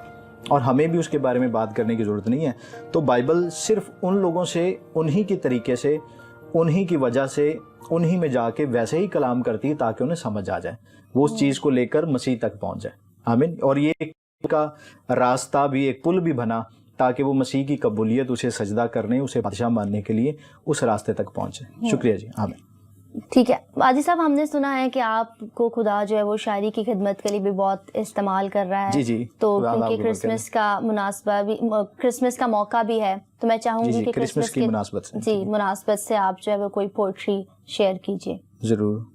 और हमें भी उसके बारे में बात करने की ज़रूरत नहीं है। तो बाइबल सिर्फ उन लोगों से उन्हीं के तरीके से, उन्हीं की वजह से, उन्हीं में जाके वैसे ही कलाम करती है ताकि उन्हें समझ आ जाए, वो उस चीज़ को लेकर मसीह तक पहुंच जाए। आमीन। और ये का रास्ता भी, एक पुल भी बना ताकि वो मसीह की कबूलियत, उसे सजदा करने, उसे बादशाह मानने के लिए उस रास्ते तक पहुंचे। शुक्रिया जी। आमीन। ठीक है आदि साहब, हमने सुना है कि आपको खुदा जो है वो शायरी की खिदमत के लिए भी बहुत इस्तेमाल कर रहा है। जी जी। तो क्योंकि क्रिसमस का मुनासबा भी, क्रिसमस का मौका भी है, तो मैं चाहूंगी कि क्रिसमस की मुनासबत से आप जो है वो कोई पोइट्री शेयर कीजिए। जरूर।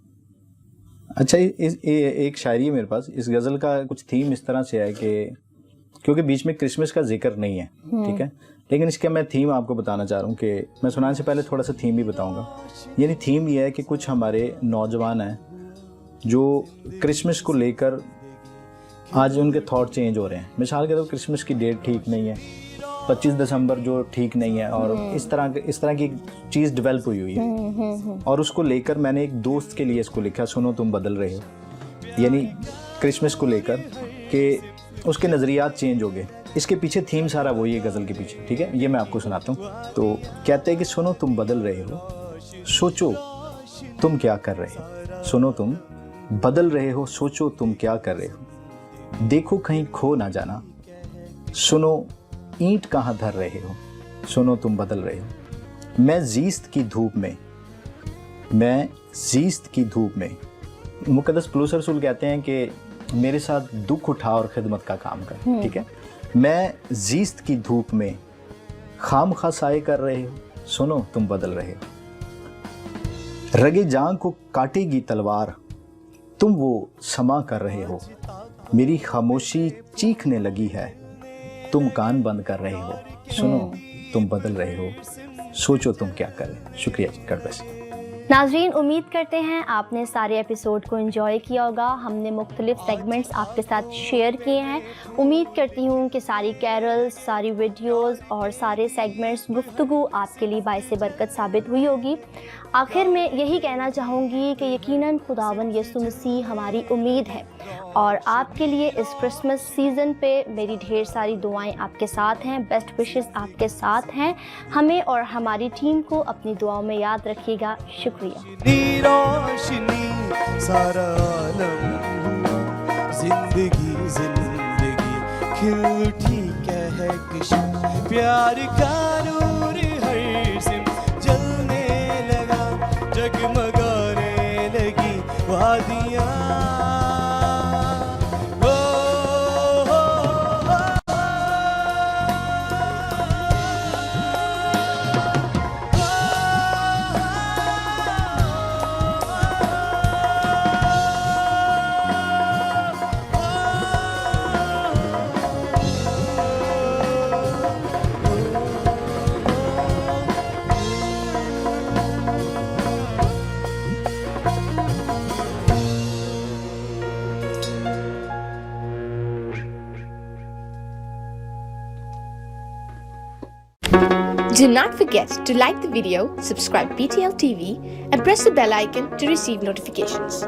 अच्छा, एक शायरी है मेरे पास। इस गज़ल का कुछ थीम इस तरह से है कि क्योंकि बीच में क्रिसमस का जिक्र नहीं है, ठीक है, लेकिन इसका मैं थीम आपको बताना चाह रहा हूँ कि मैं सुनाने से पहले थोड़ा सा थीम भी बताऊँगा। यानी थीम ये है कि कुछ हमारे नौजवान हैं जो क्रिसमस को लेकर आज उनके थॉट चेंज हो रहे हैं। मिसाल के तौर पर क्रिसमस की डेट ठीक नहीं है, 25 दिसंबर जो ठीक नहीं है, और इस तरह की चीज़ डेवलप हुई है। और उसको लेकर मैंने एक दोस्त के लिए इसको लिखा, सुनो तुम बदल रहे हो, यानी क्रिसमस को लेकर कि उसके नज़रियात चेंज हो गए। इसके पीछे थीम सारा वही है गज़ल के पीछे, ठीक है। ये मैं आपको सुनाता हूँ। तो कहते हैं कि सुनो तुम बदल रहे हो, सोचो तुम क्या कर रहे हो। सुनो तुम बदल रहे हो, सोचो तुम क्या कर रहे हो। देखो कहीं खो ना जाना, सुनो ईंट कहाँ धर रहे हो। सुनो तुम बदल रहे हो। मैं जीस्त की धूप में मुकद्दस पौलुस रसूल कहते हैं कि मेरे साथ दुख उठा और खिदमत का काम कर, ठीक है। मैं जीस्त की धूप में खाम खा साए कर रहे हो, सुनो तुम बदल रहे हो। रगे जान को काटेगी तलवार, तुम वो समा कर रहे हो। मेरी खामोशी चीखने लगी है, तुम कान बंद कर रहे हो। सुनो तुम बदल रहे हो, सोचो तुम क्या कर रहे हो। शुक्रिया जी, गॉड ब्लेस। नाज़रीन, उम्मीद करते हैं आपने सारे एपिसोड को एंजॉय किया होगा। हमने मुख्तलिफ सेगमेंट्स आपके साथ शेयर किए हैं। उम्मीद करती हूँ कि सारी कैरल्स, सारी वीडियोस और सारे सेगमेंट्स, गुफ्तगू आपके लिए बाइस बरकत साबित हुई होगी। आखिर में यही कहना चाहूँगी कि यकीनन खुदावन यीशु मसीह हमारी उम्मीद है, और आपके लिए इस क्रिसमस सीज़न पे मेरी ढेर सारी दुआएं आपके साथ हैं, बेस्ट विशेस आपके साथ हैं। हमें और हमारी टीम को अपनी दुआओं में याद रखिएगा। शुक्रिया। रोशनी सारा आलम, जिंदगी खिल उठी कहकशां, प्यार का नूर हर सिम जलने लगा, जगमगाने लगी वादियां। Do not forget to like the video, subscribe PTL TV, and press the bell icon to receive notifications.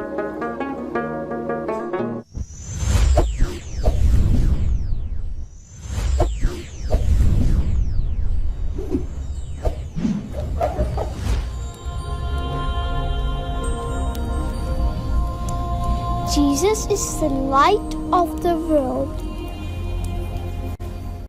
Jesus is the light of the world.